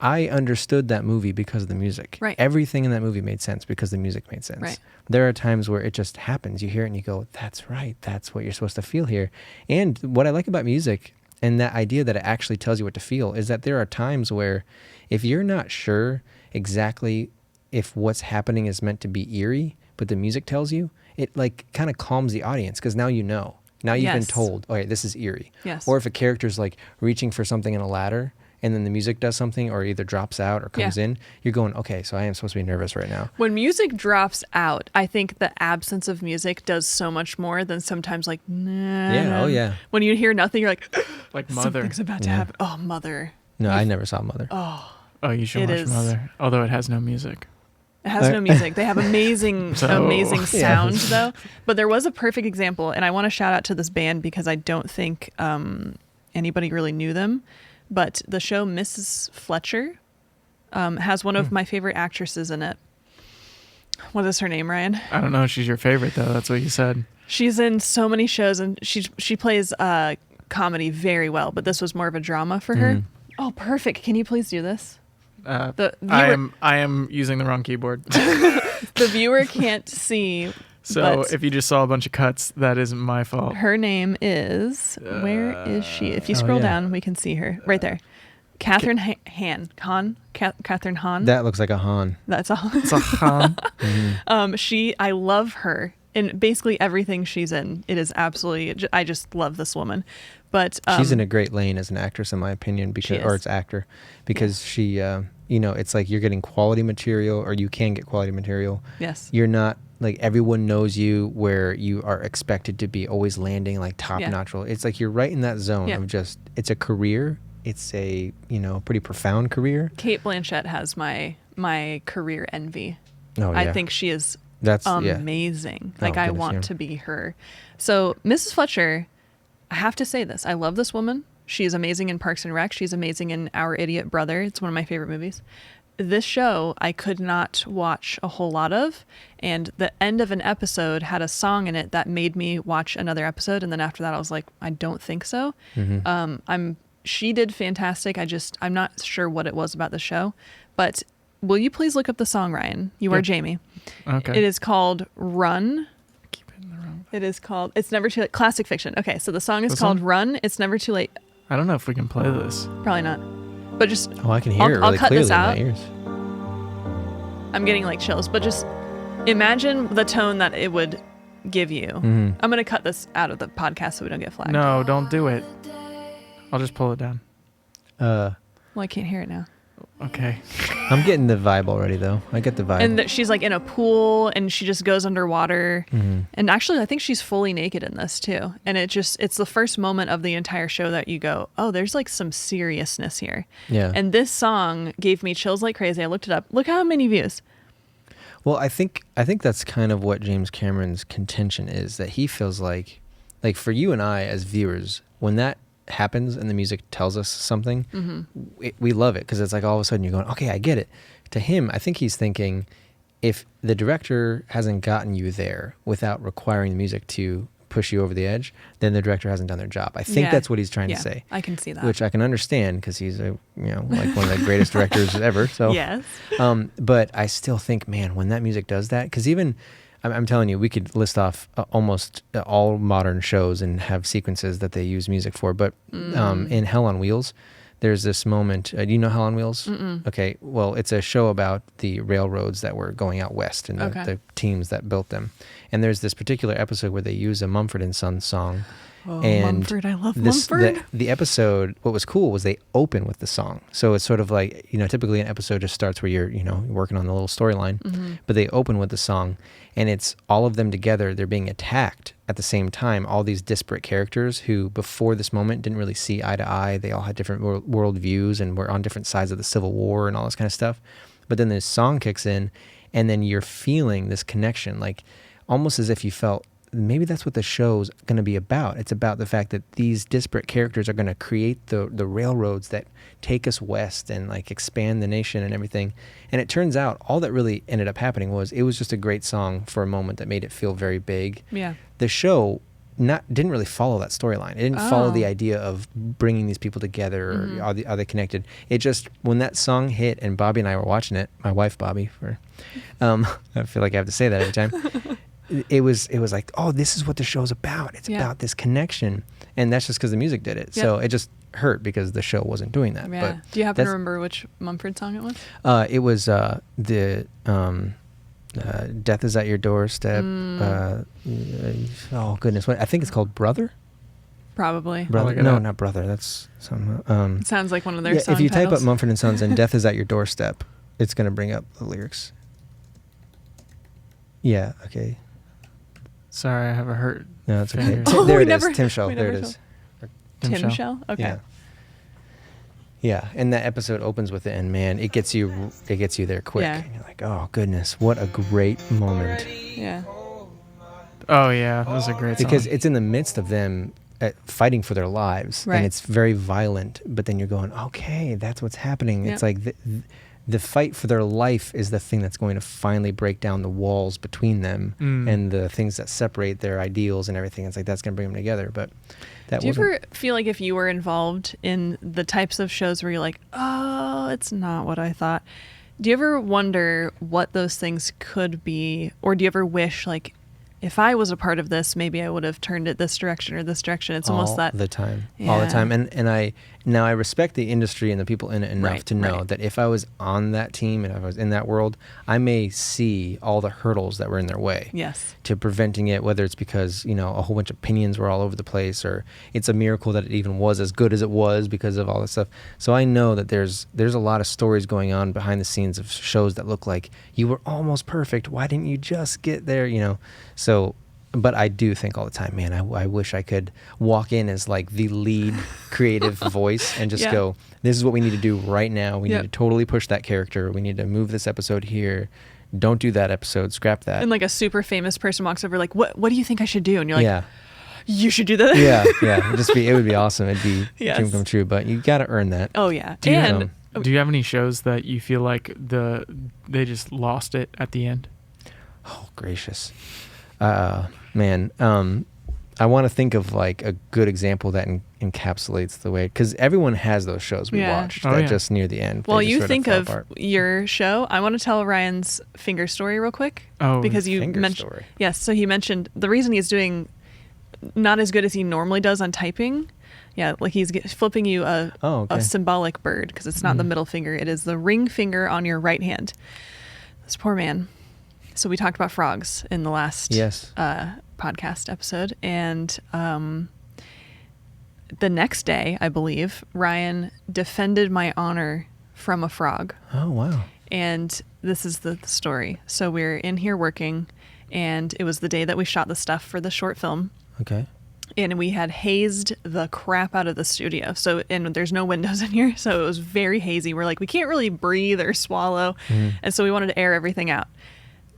I understood that movie because of the music. Right. Everything in that movie made sense because the music made sense. Right. There are times where it just happens. You hear it and you go, that's right. That's what you're supposed to feel here. And what I like about music and that idea that it actually tells you what to feel is that there are times where if you're not sure exactly if what's happening is meant to be eerie, but the music tells you, it like kind of calms the audience because now you know. Now you've been told, okay, this is eerie. Yes. Or if a character's like reaching for something in a ladder, and then the music does something or either drops out or comes in, you're going, okay, so I am supposed to be nervous right now. When music drops out, I think the absence of music does so much more than sometimes like, nah. Yeah, oh yeah. When you hear nothing, you're like Mother. Something's about to happen. Oh, Mother. No, I never saw Mother. Oh, you should watch Mother. Although it has no music. It has no music. They have amazing sound though. But there was a perfect example, and I want to shout out to this band because I don't think anybody really knew them. But the show Mrs. Fletcher has one of my favorite actresses in it. What is her name, Ryan? I don't know. She's your favorite, though. That's what you said. She's in so many shows, and she plays comedy very well. But this was more of a drama for her. Oh, perfect. Can you please do this? The viewer, I am using the wrong keyboard. The viewer can't see. So if you just saw a bunch of cuts, that isn't my fault. Her name is, where is she? If you scroll down, we can see her right there. Catherine Hahn. Catherine Hahn. That looks like a Han. That's a It's a Han. I love her in basically everything she's in. It is absolutely, I just love this woman. But she's in a great lane as an actress, in my opinion, it's actor, because she, it's like you're getting quality material, or you can get quality material. Yes. You're not, like, everyone knows you where you are expected to be always landing like top notch. It's like you're right in that zone of just, it's a career. It's a, pretty profound career. Kate Blanchett has my career envy. Oh, yeah. I think she is amazing. Like, I want to be her. So Mrs. Fletcher, I have to say this. I love this woman. She is amazing in Parks and Rec. She's amazing in Our Idiot Brother. It's one of my favorite movies. This show I could not watch a whole lot of, and the end of an episode had a song in it that made me watch another episode, and then after that I was like, I don't think so. She did fantastic. I'm not sure what it was about the show, but will you please look up the song, Ryan? You are Jamie. Okay. It is called Run. Keep it in the wrong. It is called It's Never Too Late. Classic fiction. Okay, so the song is called Run. It's Never Too Late. I don't know if we can play this. Probably not. But just I can hear it really cut clearly this out. in my ears. I'm getting like chills, but just imagine the tone that it would give you. I'm going to cut this out of the podcast so we don't get flagged. No, don't do it. I'll just pull it down. Well, I can't hear it now. Okay. I'm getting the vibe already, though. I get the vibe. And she's like in a pool and she just goes underwater. Mm-hmm. And actually, I think she's fully naked in this too. And it's the first moment of the entire show that you go, oh, there's like some seriousness here. Yeah. And this song gave me chills like crazy. I looked it up. Look how many views. Well, I think that's kind of what James Cameron's contention is, that he feels like for you and I as viewers, when that happens and the music tells us something, we love it because it's like all of a sudden you're going, okay, I get it. To him, I think he's thinking, if the director hasn't gotten you there without requiring the music to push you over the edge, then the director hasn't done their job. I think that's what he's trying to say. I can see that. Which I can understand because he's like one of the greatest directors ever. So yes. But I still think, man, when that music does that, because even I'm telling you, we could list off almost all modern shows and have sequences that they use music for. But in Hell on Wheels, there's this moment. Do you know Hell on Wheels? Mm-mm. Okay. Well, it's a show about the railroads that were going out west and the teams that built them. And there's this particular episode where they use a Mumford & Sons song. Oh, and Mumford. I love Mumford. The episode, what was cool was they open with the song. So it's sort of like, typically an episode just starts where you're, working on the little storyline, but they open with the song, and it's all of them together. They're being attacked at the same time. All these disparate characters who before this moment didn't really see eye to eye. They all had different world views and were on different sides of the Civil War and all this kind of stuff. But then this song kicks in, and then you're feeling this connection, like almost as if you felt, maybe that's what the show's going to be about. It's about the fact that these disparate characters are going to create the railroads that take us west and like expand the nation and everything. And it turns out all that really ended up happening was it was just a great song for a moment that made it feel very big. Yeah. The show didn't really follow that storyline. It didn't follow the idea of bringing these people together or are they connected. It just, when that song hit and Bobby and I were watching it, my wife Bobby, I feel like I have to say that every time. It was like, oh, this is what the show's about. It's about this connection, and that's just because the music did it. Yep. So it just hurt because the show wasn't doing that. Yeah. But do you happen to remember which Mumford song it was? It was the "Death Is at Your Doorstep." Oh goodness, I think it's called "Brother." Probably. Brother. No, not "Brother." That's some. It sounds like one of their song if you titles. type up Mumford & Sons and "Death Is at Your Doorstep," it's going to bring up the lyrics. Yeah. Okay. Sorry, I have a hurt. No, it's okay. Oh, there it is. Tim Shell. There it is. Tim Shell? Okay. Yeah. Yeah, and that episode opens with it, and man, it gets you there quick. Yeah. And you're like, oh goodness, what a great moment. Yeah. Oh yeah, that was a great song. Because it's in the midst of them fighting for their lives, right. and it's very violent. But then you're going, okay, that's what's happening. Yep. It's like the fight for their life is the thing that's going to finally break down the walls between them and the things that separate their ideals and everything. It's like that's going to bring them together. But that. Do you ever feel like if you were involved in the types of shows where you're like, oh, it's not what I thought? Do you ever wonder what those things could be, or do you ever wish like, if I was a part of this, maybe I would have turned it this direction or this direction? It's almost that all the time. And I respect the industry and the people in it enough to know that if I was on that team and if I was in that world, I may see all the hurdles that were in their way. Yes. To preventing it, whether it's because, a whole bunch of opinions were all over the place, or it's a miracle that it even was as good as it was because of all this stuff. So I know that there's a lot of stories going on behind the scenes of shows that look like you were almost perfect. Why didn't you just get there? So, but I do think all the time, man, I wish I could walk in as like the lead creative voice and just go, this is what we need to do right now. We need to totally push that character. We need to move this episode here. Don't do that episode. Scrap that. And like a super famous person walks over like, what do you think I should do? And you're like, you should do that. Yeah. It would be awesome. It'd be dream come true, but you got to earn that. Oh yeah. Do you have any shows that you feel like they just lost it at the end? Oh, gracious. Man, I want to think of like a good example that encapsulates the way, because everyone has those shows we watched just near the end. Well, you think of your show. I want to tell Ryan's finger story real quick. Oh, because you mentioned story. Yes. So he mentioned the reason he's doing not as good as he normally does on typing. Yeah, like he's flipping you a symbolic bird, because it's not the middle finger. It is the ring finger on your right hand. This poor man. So we talked about frogs in the last podcast episode. And the next day, I believe, Ryan defended my honor from a frog. Oh, wow. And this is the story. So we're in here working, and it was the day that we shot the stuff for the short film. Okay. And we had hazed the crap out of the studio. So, and there's no windows in here, so it was very hazy. We're like, we can't really breathe or swallow. And so we wanted to air everything out.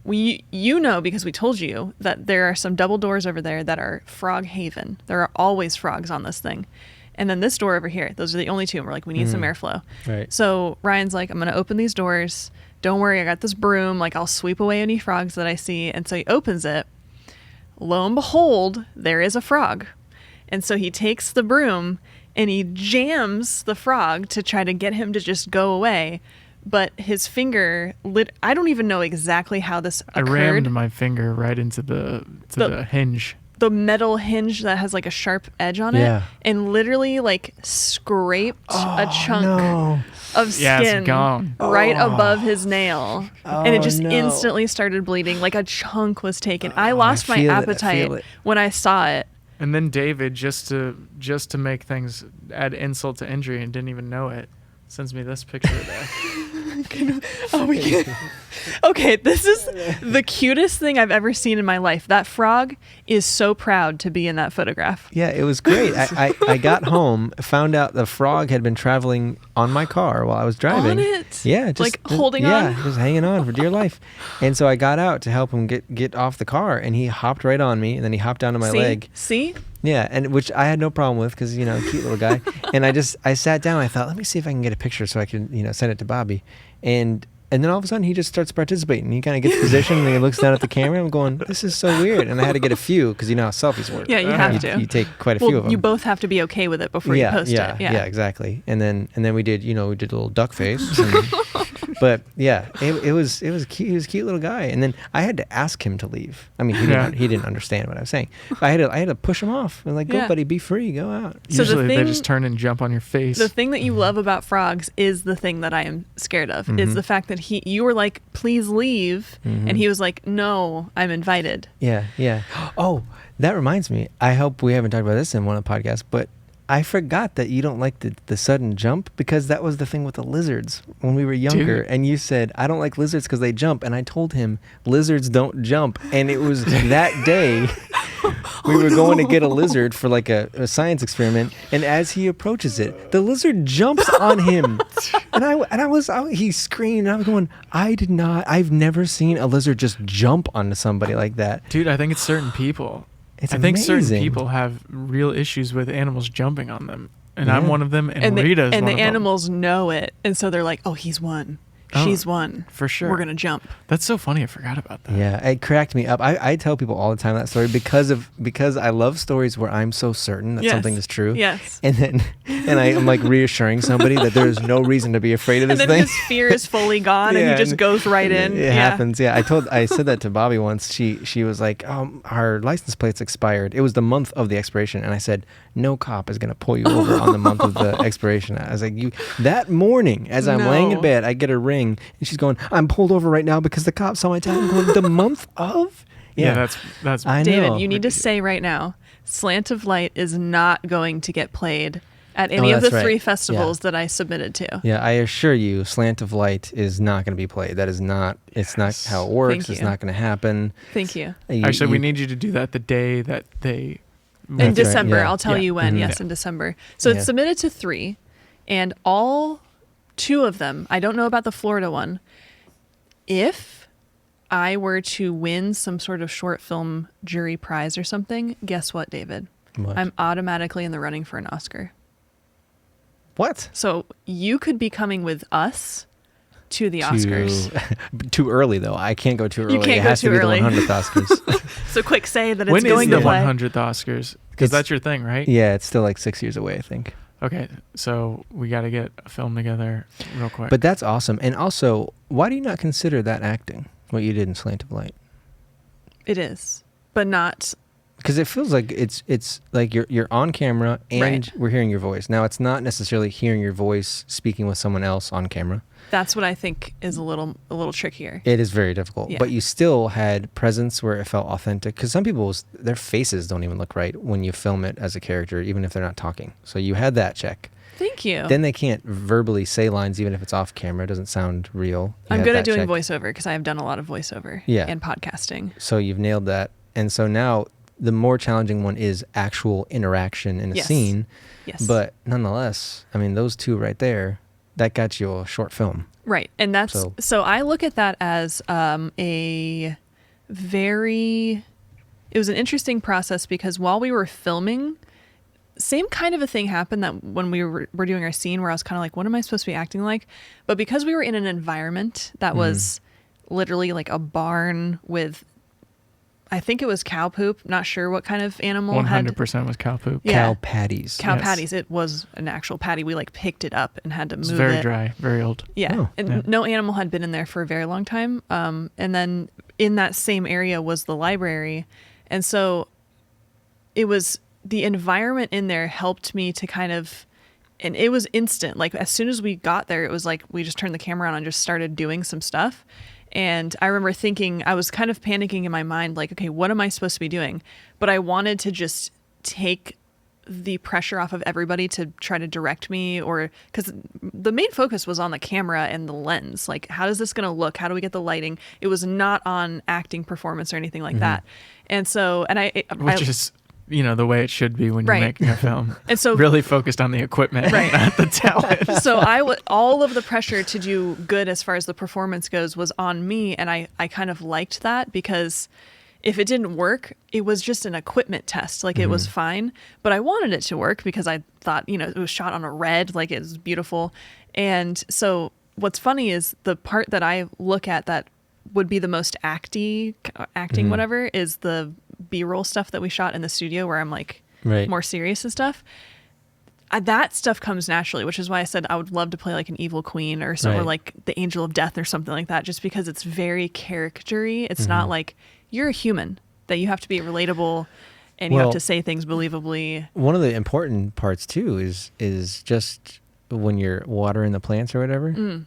You know, because we told you that there are some double doors over there that are frog haven. There are always frogs on this thing. And then this door over here, those are the only two. And we're like, we need some airflow. Right. So Ryan's like, I'm going to open these doors. Don't worry, I got this broom. Like, I'll sweep away any frogs that I see. And so he opens it. Lo and behold, there is a frog. And so he takes the broom and he jams the frog to try to get him to just go away. But his finger I don't even know exactly how this occurred. I rammed my finger right into the hinge. The metal hinge that has like a sharp edge on it, and literally like scraped a chunk of skin it's gone. right above his nail, and it just instantly started bleeding. Like a chunk was taken. I lost my appetite when I saw it. And then David, just to make things add insult to injury and didn't even know it, sends me this picture of that. Okay, this is the cutest thing I've ever seen in my life. That frog is so proud to be in that photograph. Yeah, it was great. I got home, found out the frog had been traveling on my car while I was driving. On it? Yeah. Holding on? Yeah, just hanging on for dear life. And so I got out to help him get off the car, and he hopped right on me, and then he hopped down to my leg. See? Yeah, and which I had no problem with because, cute little guy. And I sat down and I thought, let me see if I can get a picture so I can, send it to Bobby. And then all of a sudden he just starts participating. He kind of gets positioned and he looks down at the camera. I'm going, this is so weird. And I had to get a few because you know how selfies work. Yeah, you have to. You take quite a few of them. You both have to be okay with it before you post it. Yeah, exactly. And then we did, we did a little duck face. But yeah, it was cute. He was a cute little guy. And then I had to ask him to leave. I mean, he didn't understand what I was saying. I had to push him off and go, buddy, be free, go out. So usually they just turn and jump on your face. The thing that you love about frogs is the thing that I am scared of. Is the fact that you were like, please leave, and he was like, no, I'm invited. Yeah. Oh, that reminds me. I hope we haven't talked about this in one of the podcasts, but I forgot that you don't like the sudden jump because that was the thing with the lizards when we were younger. And you said, I don't like lizards because they jump. And I told him, lizards don't jump. And it was that day we were going to get a lizard for like a science experiment. And as he approaches it, the lizard jumps on him. He screamed. And I was going, I've never seen a lizard just jump onto somebody like that. Dude, I think it's certain people. It's I think amazing. certain people have real issues with animals jumping on them. And I'm one of them, and Rita's one of them. And the animals know it. And so they're like, oh, he's one. She's one. For sure. We're going to jump. That's so funny. I forgot about that. Yeah, it cracked me up. I tell people all the time that story because I love stories where I'm so certain that something is true. Yes. And I'm like reassuring somebody that there's no reason to be afraid of this thing. And then his fear is fully gone and he just goes right in. It happens. Yeah. I said that to Bobby once. She was like, our license plate's expired. It was the month of the expiration. And I said, no cop is going to pull you over on the month of the expiration. I was like, that morning as I'm laying in bed, I get a ring. And she's going, I'm pulled over right now because the cop saw my tag. I'm going, the month of? Yeah, that's I know. David, you need to say right now, Slant of Light is not going to get played at any of the three festivals that I submitted to. Yeah, I assure you, Slant of Light is not going to be played. That is not, it's not how it works. It's not going to happen. Thank you. Actually, we need you to do that the day that they... In December. I'll tell you when. Yes, in December. So it's submitted to 3, and all 2 of them, I don't know about the Florida one. If I were to win some sort of short film jury prize or something, guess what, David? What? I'm automatically in the running for an Oscar. What? So you could be coming with us to the Oscars. Too early, though. I can't go too early. You can't it go has too to be early. the 100th Oscars. So quick say that it's when going is to the play. 100th Oscars? Because that's your thing, right? Yeah, it's still like 6 years away, I think. Okay, so we got to get a film together real quick. But that's awesome. And also, why do you not consider that acting, what you did in Slant of Light? It is, but not... Because it feels like it's like you're on camera and we're hearing your voice. Now, it's not necessarily hearing your voice speaking with someone else on camera. That's what I think is a little trickier. It is very difficult. But you still had presence where it felt authentic. Because some people, their faces don't even look right when you film it as a character, even if they're not talking. So you had that check. Thank you. Then they can't verbally say lines, even if it's off camera. It doesn't sound real. I'm good at doing voiceover because I have done a lot of voiceover and podcasting. So you've nailed that. And so now the more challenging one is actual interaction in a scene. Yes. But nonetheless, I mean, those two right there, that got you a short film. Right. And that's, so I look at that as it was an interesting process because while we were filming, same kind of a thing happened that when we were doing our scene where I was kind of like, what am I supposed to be acting like? But because we were in an environment that was literally like a barn with, I think it was cow poop. Not sure what kind of animal 100% was cow poop. Yeah. Cow patties. Cow patties. It was an actual patty. We like picked it up and had to move it. It's very dry, very old. Yeah. Oh. And no animal had been in there for a very long time. And then in that same area was the library. And so it was, the environment in there helped me to kind of, and it was instant. Like as soon as we got there, it was like we just turned the camera on and just started doing some stuff. And I remember thinking, I was kind of panicking in my mind, like, okay, what am I supposed to be doing? But I wanted to just take the pressure off of everybody to try to direct me, or because the main focus was on the camera and the lens. Like, how is this going to look? How do we get the lighting? It was not on acting, performance, or anything like that. And so, Which is, the way it should be when you're making a film. And so really focused on the equipment, not the talent. So all of the pressure to do good as far as the performance goes was on me. And I kind of liked that because if it didn't work, it was just an equipment test. Like it was fine, but I wanted it to work because I thought, it was shot on a red, like it was beautiful. And so what's funny is the part that I look at that would be the most acting, whatever, is the B-roll stuff that we shot in the studio where I'm like more serious and stuff. That stuff comes naturally, which is why I said I would love to play like an evil queen or something, or like the angel of death or something like that, just because it's very character-y. It's not like you're a human, that you have to be relatable and you have to say things believably. One of the important parts too is just when you're watering the plants or whatever,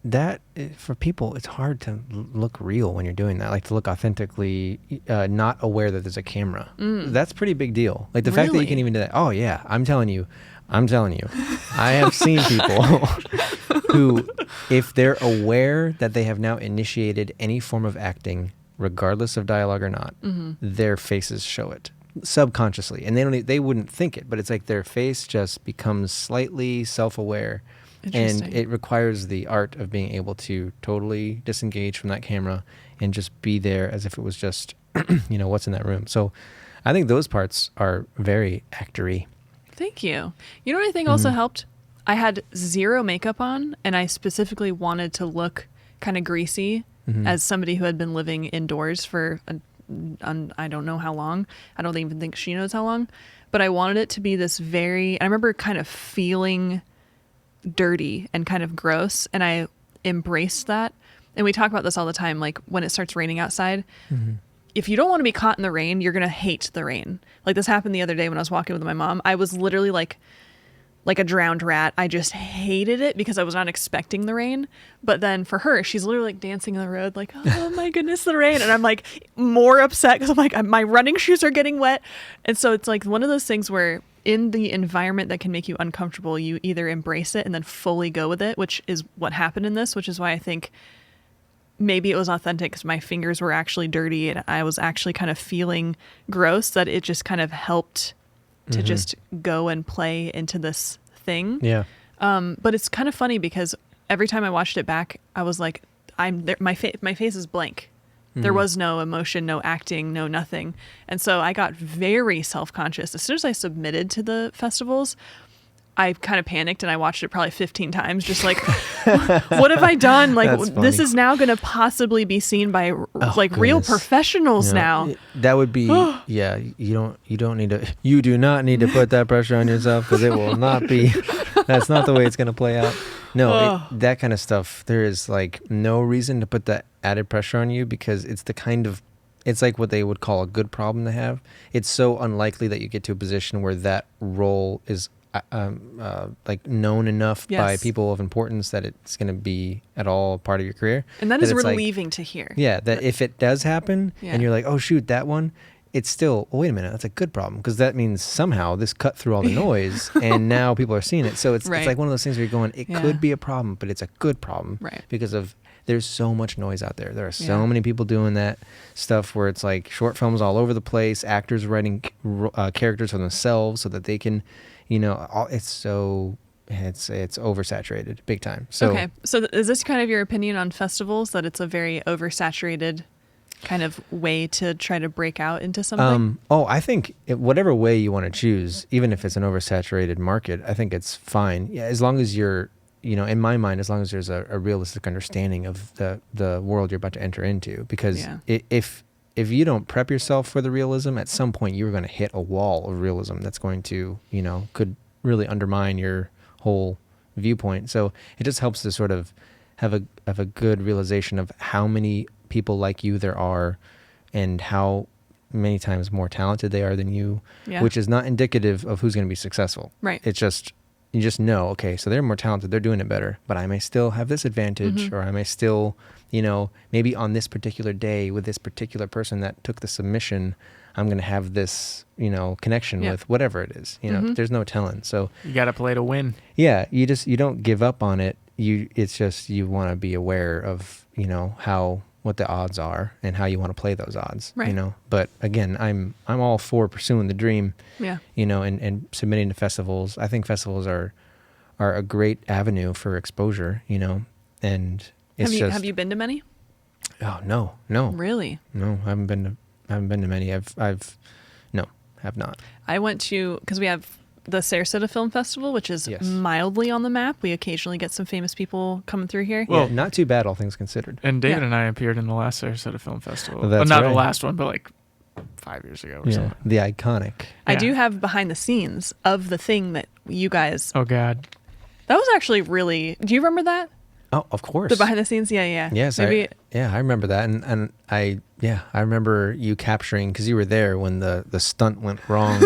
that for people, it's hard to look real when you're doing that, like to look authentically, not aware that there's a camera. That's a pretty big deal. Like the fact that you can even do that. Oh yeah, I'm telling you, I have seen people who, if they're aware that they have now initiated any form of acting, regardless of dialogue or not, their faces show it subconsciously, and they wouldn't think it, but it's like their face just becomes slightly self-aware. And it requires the art of being able to totally disengage from that camera and just be there as if it was just, what's in that room. So I think those parts are very actory. Thank you. You know what I think also helped? I had zero makeup on, and I specifically wanted to look kind of greasy as somebody who had been living indoors for, I don't know how long. I don't even think she knows how long. But I wanted it to be this I remember kind of feeling dirty and kind of gross, and I embraced that. And we talk about this all the time, like when it starts raining outside, if you don't want to be caught in the rain, you're gonna hate the rain. Like this happened the other day when I was walking with my mom. I was literally like a drowned rat. I just hated it because I was not expecting the rain. But then for her, she's literally like dancing in the road, like, oh my goodness, the rain. And I'm like more upset because I'm like, my running shoes are getting wet. And so it's like one of those things where in the environment that can make you uncomfortable, you either embrace it and then fully go with it, which is what happened in this, which is why I think maybe it was authentic because my fingers were actually dirty and I was actually kind of feeling gross, that it just kind of helped to just go and play into this thing. Yeah. But it's kind of funny because every time I watched it back, I was like, my face is blank. There was no emotion, no acting, no nothing. And so I got very self-conscious. As soon as I submitted to the festivals, I kind of panicked and I watched it probably 15 times, just like, what have I done? Like, this is now going to possibly be seen by real professionals now. That would be, you do not need to put that pressure on yourself because it will not be, that's not the way it's going to play out. No, that kind of stuff, there is like no reason to put that added pressure on you because it's it's like what they would call a good problem to have. It's so unlikely that you get to a position where that role is like known enough by people of importance that it's going to be at all part of your career. And that is relieving to hear. Yeah, that if it does happen and you're like, oh shoot, that one, it's still, wait a minute, that's a good problem, because that means somehow this cut through all the noise and now people are seeing it. So it's like one of those things where you're going, it could be a problem, but it's a good problem because of there's so much noise out there. There are so many people doing that stuff where it's like short films all over the place, actors writing characters for themselves so that they can, it's oversaturated big time. So okay, so is this kind of your opinion on festivals, that it's a very oversaturated kind of way to try to break out into something? I think whatever way you want to choose, even if it's an oversaturated market, I think it's fine. Yeah, as long as you're, in my mind, as long as there's a realistic understanding of the world you're about to enter into. Because if you don't prep yourself for the realism, at some point you're going to hit a wall of realism that's going to, could really undermine your whole viewpoint. So it just helps to sort of have a good realization of how many people like you there are and how many times more talented they are than you, which is not indicative of who's going to be successful. Right. It's just, you just know, okay, so they're more talented, they're doing it better, but I may still have this advantage, or I may still, maybe on this particular day with this particular person that took the submission, I'm going to have this, connection with whatever it is. There's no telling. So you got to play to win. Yeah, you don't give up on it. It's just you want to be aware of, what the odds are and how you want to play those odds. Right. But again, I'm all for pursuing the dream. Yeah. And submitting to festivals. I think festivals are a great avenue for exposure. And it's have you been to many? Oh no. Really? No, I haven't been to many. Have not. I went to, because we have the Sarasota Film Festival, which is mildly on the map. We occasionally get some famous people coming through here. Well, not too bad, all things considered. And David and I appeared in the last Sarasota Film Festival. Well, that's not right. the last one, but like 5 years ago or something. The iconic. I do have behind the scenes of the thing that you guys... Oh, God. That was actually really... Do you remember that? Oh, of course. The behind the scenes? Yeah. Yes, I remember that. And I remember you capturing, because you were there when the stunt went wrong.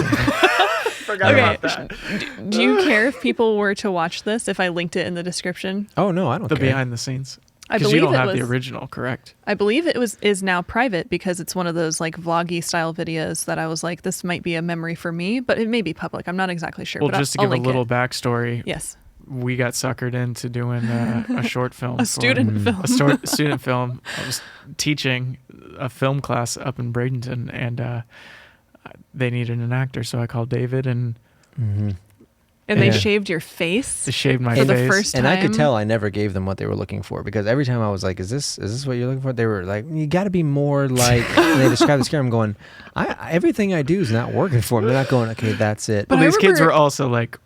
Forgot about that. Do you care if people were to watch this, if I linked it in the description? Oh, no, I don't care. The behind the scenes. I Because believe you don't it have was, the original, correct? I believe it is now private, because it's one of those like vloggy style videos that I was like, this might be a memory for me, but it may be public. I'm not exactly sure. Well, but just to I'll give a link little it. backstory. Yes. We got suckered into doing a short film. A student film. A student film. I was teaching a film class up in Bradenton, and they needed an actor, so I called David, and they shaved your face. They shaved my for face. the first time. And I could tell I never gave them what they were looking for, because every time I was like, is this what you're looking for? They were like, you got to be more like, and they described the scare. I'm going, everything I do is not working for them. They're not going, okay, that's it. Well, these kids were also like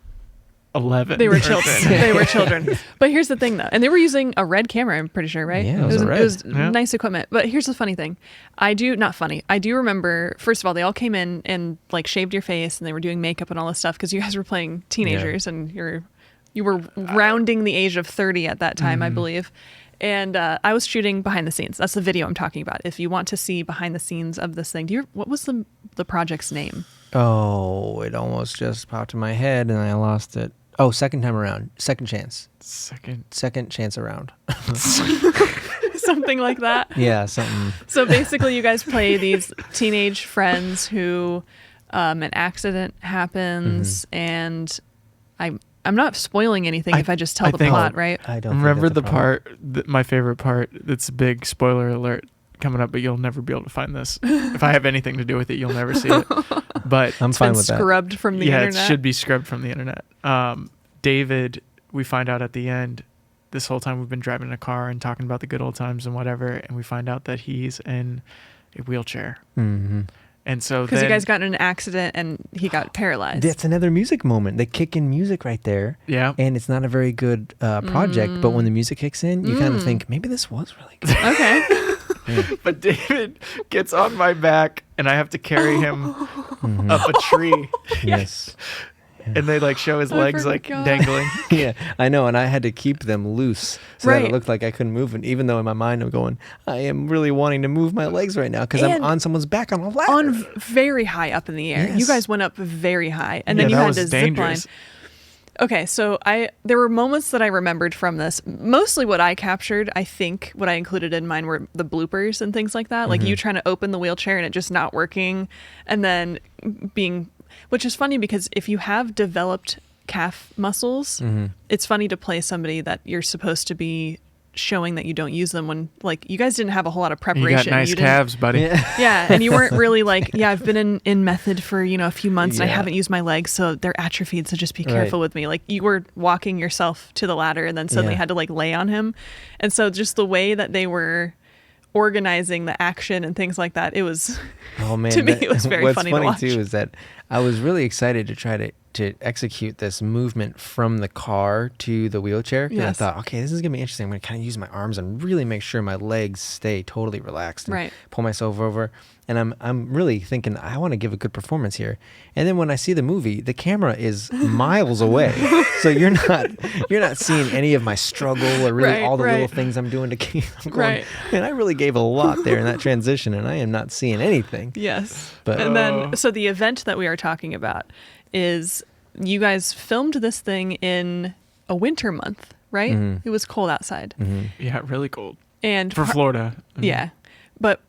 11. They were children. They were children. But here's the thing, though. And they were using a red camera, I'm pretty sure, right? Yeah, it was nice equipment. But here's the funny thing. I do remember, first of all, they all came in and like shaved your face, and they were doing makeup and all this stuff, because you guys were playing teenagers, and you were rounding the age of 30 at that time, I believe. And I was shooting behind the scenes. That's the video I'm talking about. If you want to see behind the scenes of this thing, what was the project's name? Oh, it almost just popped in my head and I lost it. Oh, second time around. Second chance. Second chance around. Something like that. Yeah, something. So basically you guys play these teenage friends who an accident happens, and I'm not spoiling anything if I just tell the plot, right? I don't remember the part, my favorite part. It's a big spoiler alert coming up, but you'll never be able to find this. If I have anything to do with it, you'll never see it. But I'm fine with that. Scrubbed from the internet. Yeah, it should be scrubbed from the internet. David, we find out at the end, this whole time we've been driving in a car and talking about the good old times and whatever, and we find out that he's in a wheelchair. Mm-hmm. And so because you guys got in an accident and he got paralyzed. That's another music moment. They kick in music right there. Yeah. And it's not a very good project, but when the music kicks in, you kind of think, maybe this was really good. Okay. Yeah. But David gets on my back, and I have to carry him up a tree. Yes. Yeah. And they like show his legs like dangling. Yeah, I know. And I had to keep them loose so that Right. it looked like I couldn't move. And even though in my mind I'm going, I am really wanting to move my legs right now because I'm on someone's back on a ladder. Very high up in the air. Yes. You guys went up very high, and Yeah, then you that had was to dangerous. zip line. Okay, so there were moments that I remembered from this. Mostly what I captured, I think what I included in mine were the bloopers and things like that. Like you trying to open the wheelchair and it just not working, and then which is funny because if you have developed calf muscles, it's funny to play somebody that you're supposed to be showing that you don't use them when, like, you guys didn't have a whole lot of preparation. You got nice calves, buddy. Yeah, and you weren't really like, I've been in method for, a few months and I haven't used my legs, so they're atrophied, so just be careful with me. Like, you were walking yourself to the ladder and then suddenly had to, like, lay on him. And so just the way that they were organizing the action and things like that, it was, to me, it was very funny to watch. What's funny, too, is that I was really excited to try to execute this movement from the car to the wheelchair. And I thought, okay, this is going to be interesting. I'm going to kind of use my arms and really make sure my legs stay totally relaxed and pull myself over. And I'm really thinking, I want to give a good performance here. And then when I see the movie, the camera is miles away. So you're not seeing any of my struggle or really all the little things I'm doing to keep going. Man, I really gave a lot there in that transition, and I am not seeing anything. Yes. And then, so the event that we are talking about is you guys filmed this thing in a winter month, right? It was cold outside. Yeah, really cold. And for Florida. Yeah. But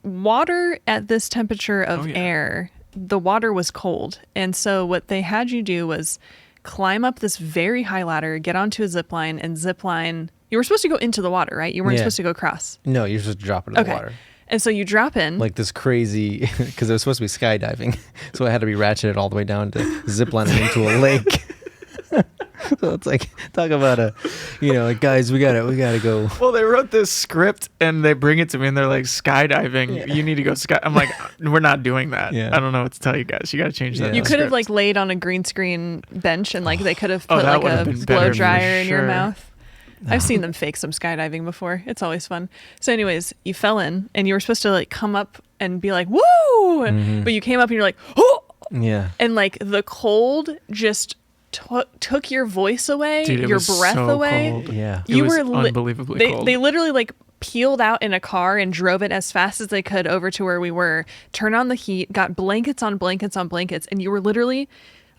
water at this temperature of air, the water was cold. And so what they had you do was climb up this very high ladder, get onto a zip line, and zip line. You were supposed to go into the water, right? You weren't supposed to go across. No, you're supposed to drop into the water. And so you drop in. Like this crazy, because it was supposed to be skydiving. So it had to be ratcheted all the way down to ziplining into a lake. So it's like, talk about like, guys, we gotta go. Well, they wrote this script and they bring it to me and they're like, skydiving, you need to go I'm like, we're not doing that. I don't know what to tell you guys. You gotta change that. You could have like laid on a green screen bench and like they could have put like a blow dryer in your mouth. I've seen them fake some skydiving before. It's always fun. So anyways, you fell in and you were supposed to like come up and be like, woo! But you came up and you're like, oh! Yeah. And like the cold just took your voice away, dude, your breath so away. Cold. Yeah. It was unbelievably cold. They literally like peeled out in a car and drove it as fast as they could over to where we were, turned on the heat, got blankets on blankets on blankets, and you were literally...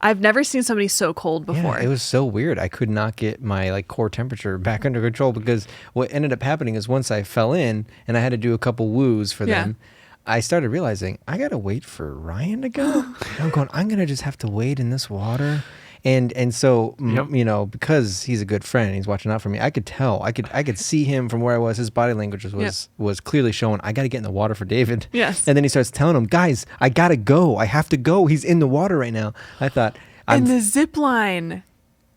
I've never seen somebody so cold before. Yeah, it was so weird. I could not get my like core temperature back under control because what ended up happening is once I fell in and I had to do a couple woos for them, I started realizing I got to wait for Ryan to go. I'm going, I'm going to just have to wade in this water. And so, because he's a good friend, he's watching out for me. I could tell, I could see him from where I was. His body language was clearly showing, I got to get in the water for David. Yes. And then he starts telling him, guys, I got to go. I have to go. He's in the water right now. I thought, and the zip line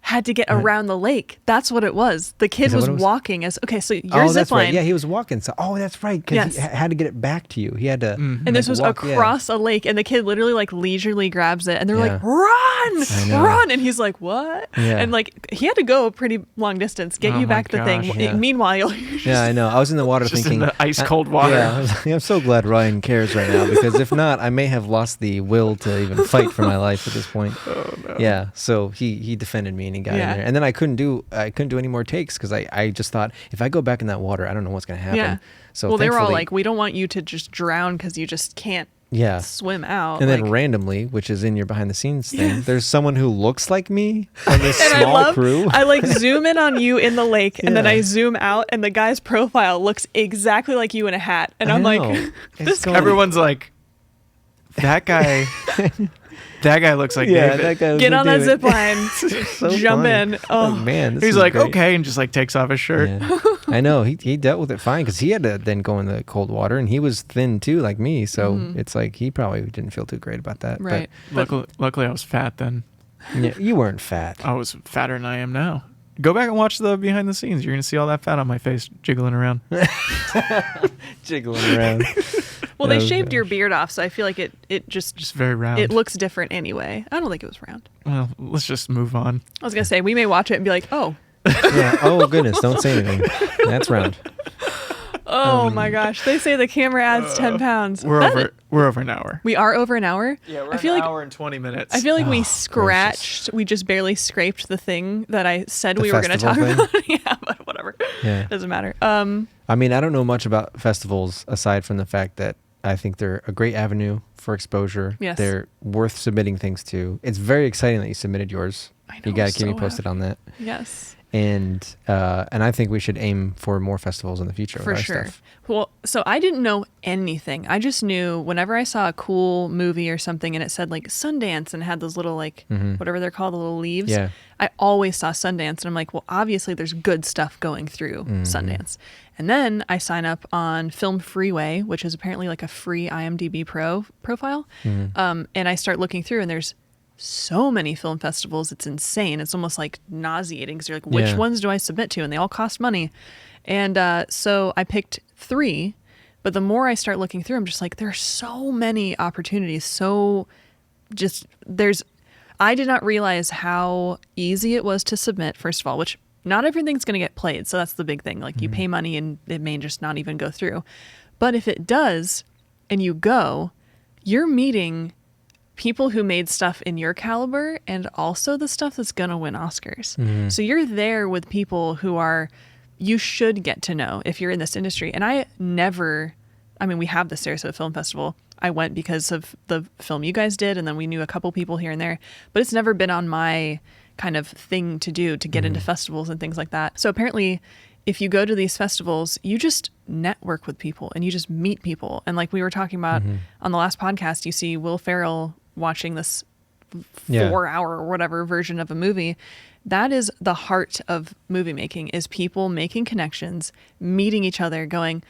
had to get around the lake. That's what it was. The kid was walking so your zip line. Right. Yeah, he was walking. So, that's right. Because he had to get it back to you. He had to. And this was across a lake, and the kid literally like leisurely grabs it, and they're like, run! And he's like, what? Yeah. And like he had to go a pretty long distance, get you back the thing. Yeah. Meanwhile, yeah, I know. I was in the water just thinking, in the ice cold water. I was like, I'm so glad Ryan cares right now because if not, I may have lost the will to even fight for my life at this point. Oh, no. Yeah. So he defended me and he got in there, and then I couldn't do any more takes because I just thought if I go back in that water, I don't know what's gonna happen. Yeah. So they were all like, we don't want you to just drown because you just can't swim out. And then randomly, which is in your behind the scenes thing, there's someone who looks like me on this small crew. I like zoom in on you in the lake and then I zoom out and the guy's profile looks exactly like you in a hat. And I'm like, everyone's like, that guy... That guy looks like David. That guy get on that zip line. So jump funny. in. Oh man, he's like, great. Okay, and just like takes off his shirt. Yeah. I know he dealt with it fine because he had to then go in the cold water and he was thin too, like me. So it's like he probably didn't feel too great about that. Right. But luckily, I was fat then. Yeah, you weren't fat. I was fatter than I am now. Go back and watch the behind the scenes. You're gonna see all that fat on my face jiggling around. Jiggling around. Well, they shaved your beard off, so I feel like it just very round. It looks different anyway. I don't think it was round. Well, let's just move on. I was gonna say we may watch it and be like, oh. Yeah. Oh goodness! Don't say anything. That's round. Oh my gosh! They say the camera adds 10 pounds. We're over an hour. We are over an hour. Yeah, we're an hour and 20 minutes. I feel like we scratched. Gracious. We just barely scraped the thing that I said we were going to talk about. Yeah, but whatever. Yeah, doesn't matter. I mean, I don't know much about festivals aside from the fact that I think they're a great avenue for exposure. Yes. They're worth submitting things to. It's very exciting that you submitted yours. I know, You got to so keep me posted on that. Yes. And I think we should aim for more festivals in the future with For our sure. stuff. Well, so I didn't know anything. I just knew whenever I saw a cool movie or something and it said like Sundance and had those little like whatever they're called, the little leaves. Yeah. I always saw Sundance and I'm like, well, obviously there's good stuff going through Sundance. And then I sign up on Film Freeway, which is apparently like a free IMDb profile. And I start looking through and there's so many film festivals. It's insane. It's almost like nauseating because you're like, which ones do I submit to? And they all cost money. And so I picked 3. But the more I start looking through, I'm just like, there's so many opportunities. I did not realize how easy it was to submit, first of all, which not everything's going to get played. So that's the big thing. Like you pay money and it may just not even go through. But if it does and you go, you're meeting people who made stuff in your caliber and also the stuff that's going to win Oscars. So you're there with people who you should get to know if you're in this industry. And we have the Sarasota Film Festival. I went because of the film you guys did, and then we knew a couple people here and there, but it's never been on my kind of thing to do to get into festivals and things like that. So apparently if you go to these festivals, you just network with people and you just meet people. And like we were talking about on the last podcast, you see Will Ferrell watching this 4-hour or whatever version of a movie. That is the heart of movie making, is people making connections, meeting each other, going,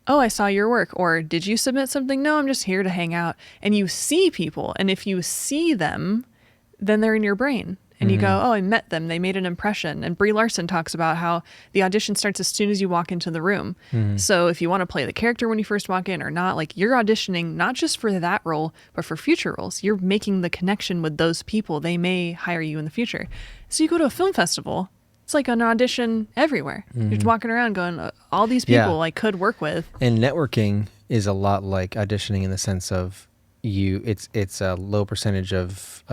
oh, I saw your work, or did you submit something? No, I'm just here to hang out. And you see people, and if you see them, then they're in your brain. And you go, oh, I met them. They made an impression. And Brie Larson talks about how the audition starts as soon as you walk into the room. So if you want to play the character when you first walk in or not, like you're auditioning not just for that role, but for future roles. You're making the connection with those people. They may hire you in the future. So you go to a film festival, it's like an audition everywhere. You're just walking around going, all these people I could work with. And networking is a lot like auditioning in the sense of it's a low percentage of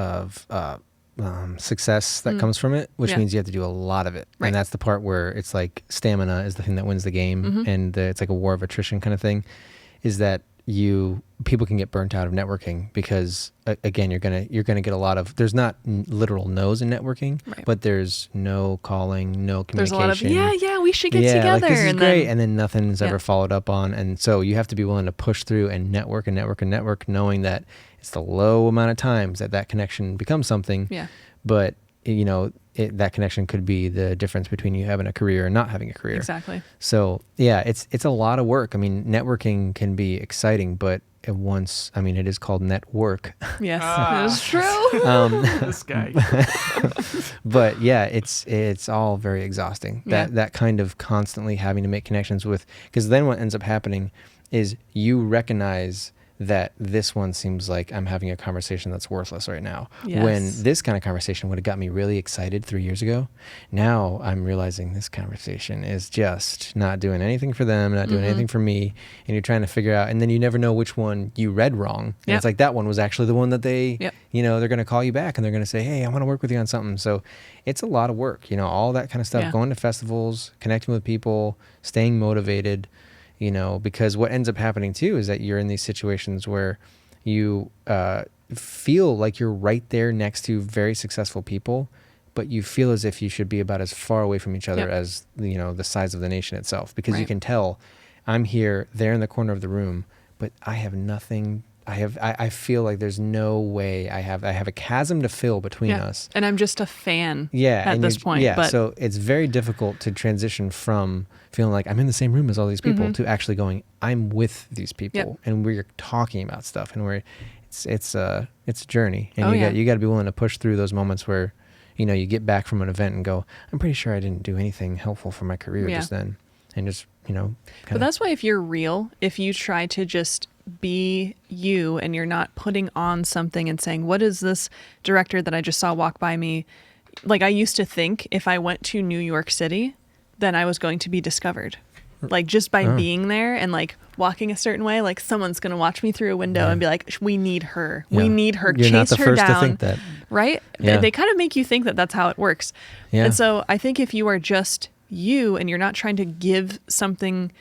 success that comes from it, which means you have to do a lot of it. Right. And that's the part where it's like stamina is the thing that wins the game, and it's like a war of attrition kind of thing, is that people can get burnt out of networking because again, you're gonna get a lot of, there's not literal no's in networking, but there's no calling, no communication. There's a lot of we should get together. Like, this is and great, then, and then nothing's ever followed up on. And so you have to be willing to push through and network, knowing that it's the low amount of times that connection becomes something. Yeah. But that connection could be the difference between you having a career and not having a career. Exactly. So it's a lot of work. I mean, networking can be exciting, but it is called network. Yes, that is true. This guy. But yeah, it's all very exhausting. That kind of constantly having to make connections with, because then what ends up happening is you recognize that this one seems like I'm having a conversation that's worthless right now. Yes. When this kind of conversation would have got me really excited 3 years ago, now I'm realizing this conversation is just not doing anything for them, not doing anything for me, and you're trying to figure out, and then you never know which one you read wrong. And it's like that one was actually the one that they, they're going to call you back and they're going to say, hey, I want to work with you on something. So it's a lot of work, all that kind of stuff, going to festivals, connecting with people, staying motivated. Because what ends up happening too is that you're in these situations where you feel like you're right there next to very successful people, but you feel as if you should be about as far away from each other as the size of the nation itself, because you can tell I'm here, they're in the corner of the room, but I have nothing. I feel like there's no way I have a chasm to fill between us. And I'm just a fan at this point. Yeah, so it's very difficult to transition from feeling like I'm in the same room as all these people to actually going, I'm with these people and we're talking about stuff, and it's a journey, and you got to be willing to push through those moments where you get back from an event and go, I'm pretty sure I didn't do anything helpful for my career just then, and just But that's why if you're real, if you try to just be you and you're not putting on something and saying, what is this director that I just saw walk by me? Like I used to think if I went to New York City, then I was going to be discovered. Like just by being there and like walking a certain way, like someone's going to watch me through a window and be like, we need her. We need her. You're Chase not the her first down. to think that. Right? Yeah. They kind of make you think that that's how it works. Yeah. And so I think if you are just you and you're not trying to give something,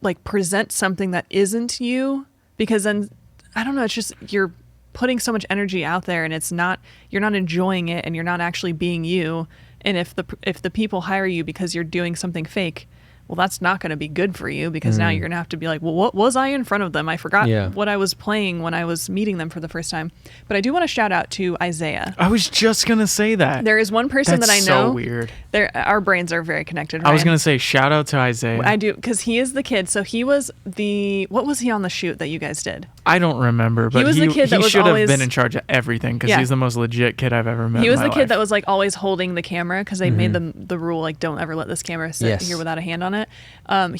like present something that isn't you, because then I don't know, it's just you're putting so much energy out there and you're not enjoying it and you're not actually being you. And if the people hire you because you're doing something fake, well, that's not going to be good for you, because now you're going to have to be like, well, what was I in front of them? I forgot what I was playing when I was meeting them for the first time. But I do want to shout out to Isaiah. I was just going to say that. There is one person That's that I know. so weird. Our brains are very connected, right? I was going to say shout out to Isaiah. I do, because he is the kid. So he was what was he on the shoot that you guys did? I don't remember, but he was the kid that was should always, have been in charge of everything, because he's the most legit kid I've ever met. He was in my the kid life. that was like always holding the camera, because they made the rule like don't ever let this camera sit here without a hand on it.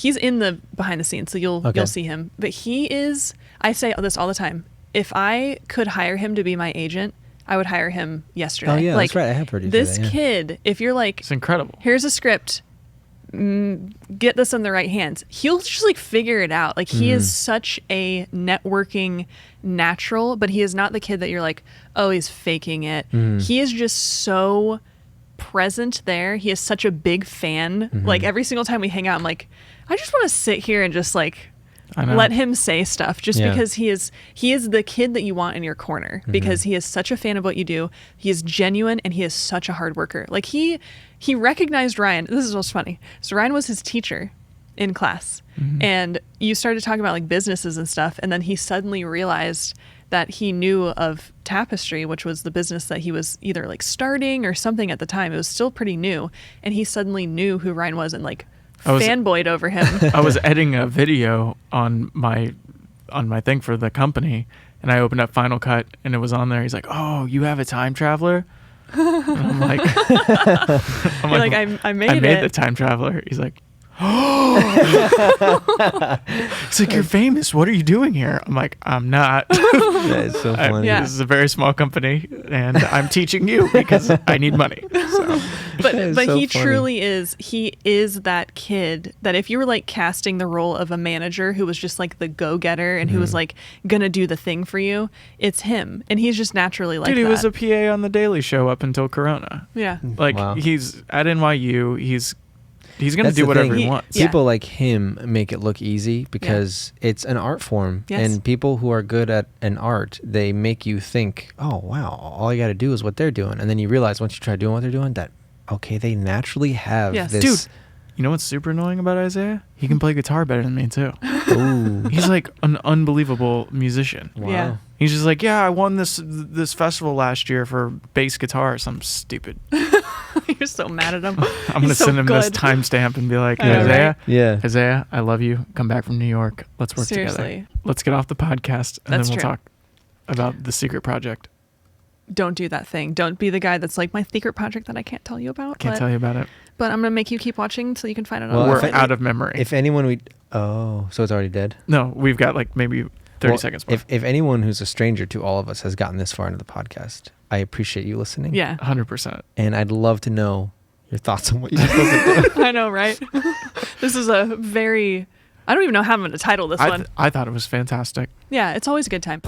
He's in the behind the scenes, so you'll see him. But he is. I say this all the time. If I could hire him to be my agent, I would hire him yesterday. Oh yeah, like, that's right. I have heard you this say that, kid. If you're like, it's incredible. Here's a script. Get this in the right hands. He'll just like figure it out. Like he is such a networking natural, but he is not the kid that you're like, oh, he's faking it. He is just so present there. He is such a big fan. Like every single time we hang out, I'm like, I just want to sit here and just like let him say stuff, just because he is the kid that you want in your corner, because he is such a fan of what you do. He is genuine and he is such a hard worker. Like he recognized Ryan. This is what's funny. So Ryan was his teacher in class, and you started talking about like businesses and stuff, and then he suddenly realized that he knew of Tapestry, which was the business that he was either like starting or something at the time. It was still pretty new, and he suddenly knew who Ryan was and like fanboyed over him. I was editing a video on my thing for the company, and I opened up Final Cut, and it was on there. He's like, "Oh, you have a time traveler?" And I'm like, I made the time traveler." He's like, "Oh!" It's like, "You're famous. What are you doing here?" I'm like, "I'm not." That is so funny. This is a very small company, and I'm teaching you because I need money. So. But so he funny. truly is. He is that kid that if you were like casting the role of a manager who was just like the go-getter and who was like gonna do the thing for you, it's him, and he's just naturally like Dude, that. he was a PA on the Daily Show up until Corona. Yeah. Like he's at NYU. He's gonna do whatever he wants. People like him make it look easy because it's an art form, and people who are good at an art, they make you think, oh wow, all you got to do is what they're doing, and then you realize once you try doing what they're doing that okay, they naturally have this. Dude, you know what's super annoying about Isaiah? He can play guitar better than me too. Ooh. He's like an unbelievable musician. Wow. Yeah. He's just like, yeah, I won this festival last year for bass guitar or something stupid. You're so mad at him. I'm gonna send him this timestamp and be like, I know, Isaiah, right? Isaiah, I love you. Come back from New York. Let's work together. Let's get off the podcast, and That's then we'll true. talk about the secret project. Don't do that thing. Don't be the guy that's like, my secret project that I can't tell you about. Can't tell you about it. But I'm gonna make you keep watching so you can find it. Well, on We're out of memory. If anyone so it's already dead? No, we've got like maybe 30 seconds more. If anyone who's a stranger to all of us has gotten this far into the podcast, I appreciate you listening. Yeah. 100%. And I'd love to know your thoughts on what you just listened to. I know, right? This is a very, I don't even know how I'm going to title this one. I thought it was fantastic. Yeah, it's always a good time.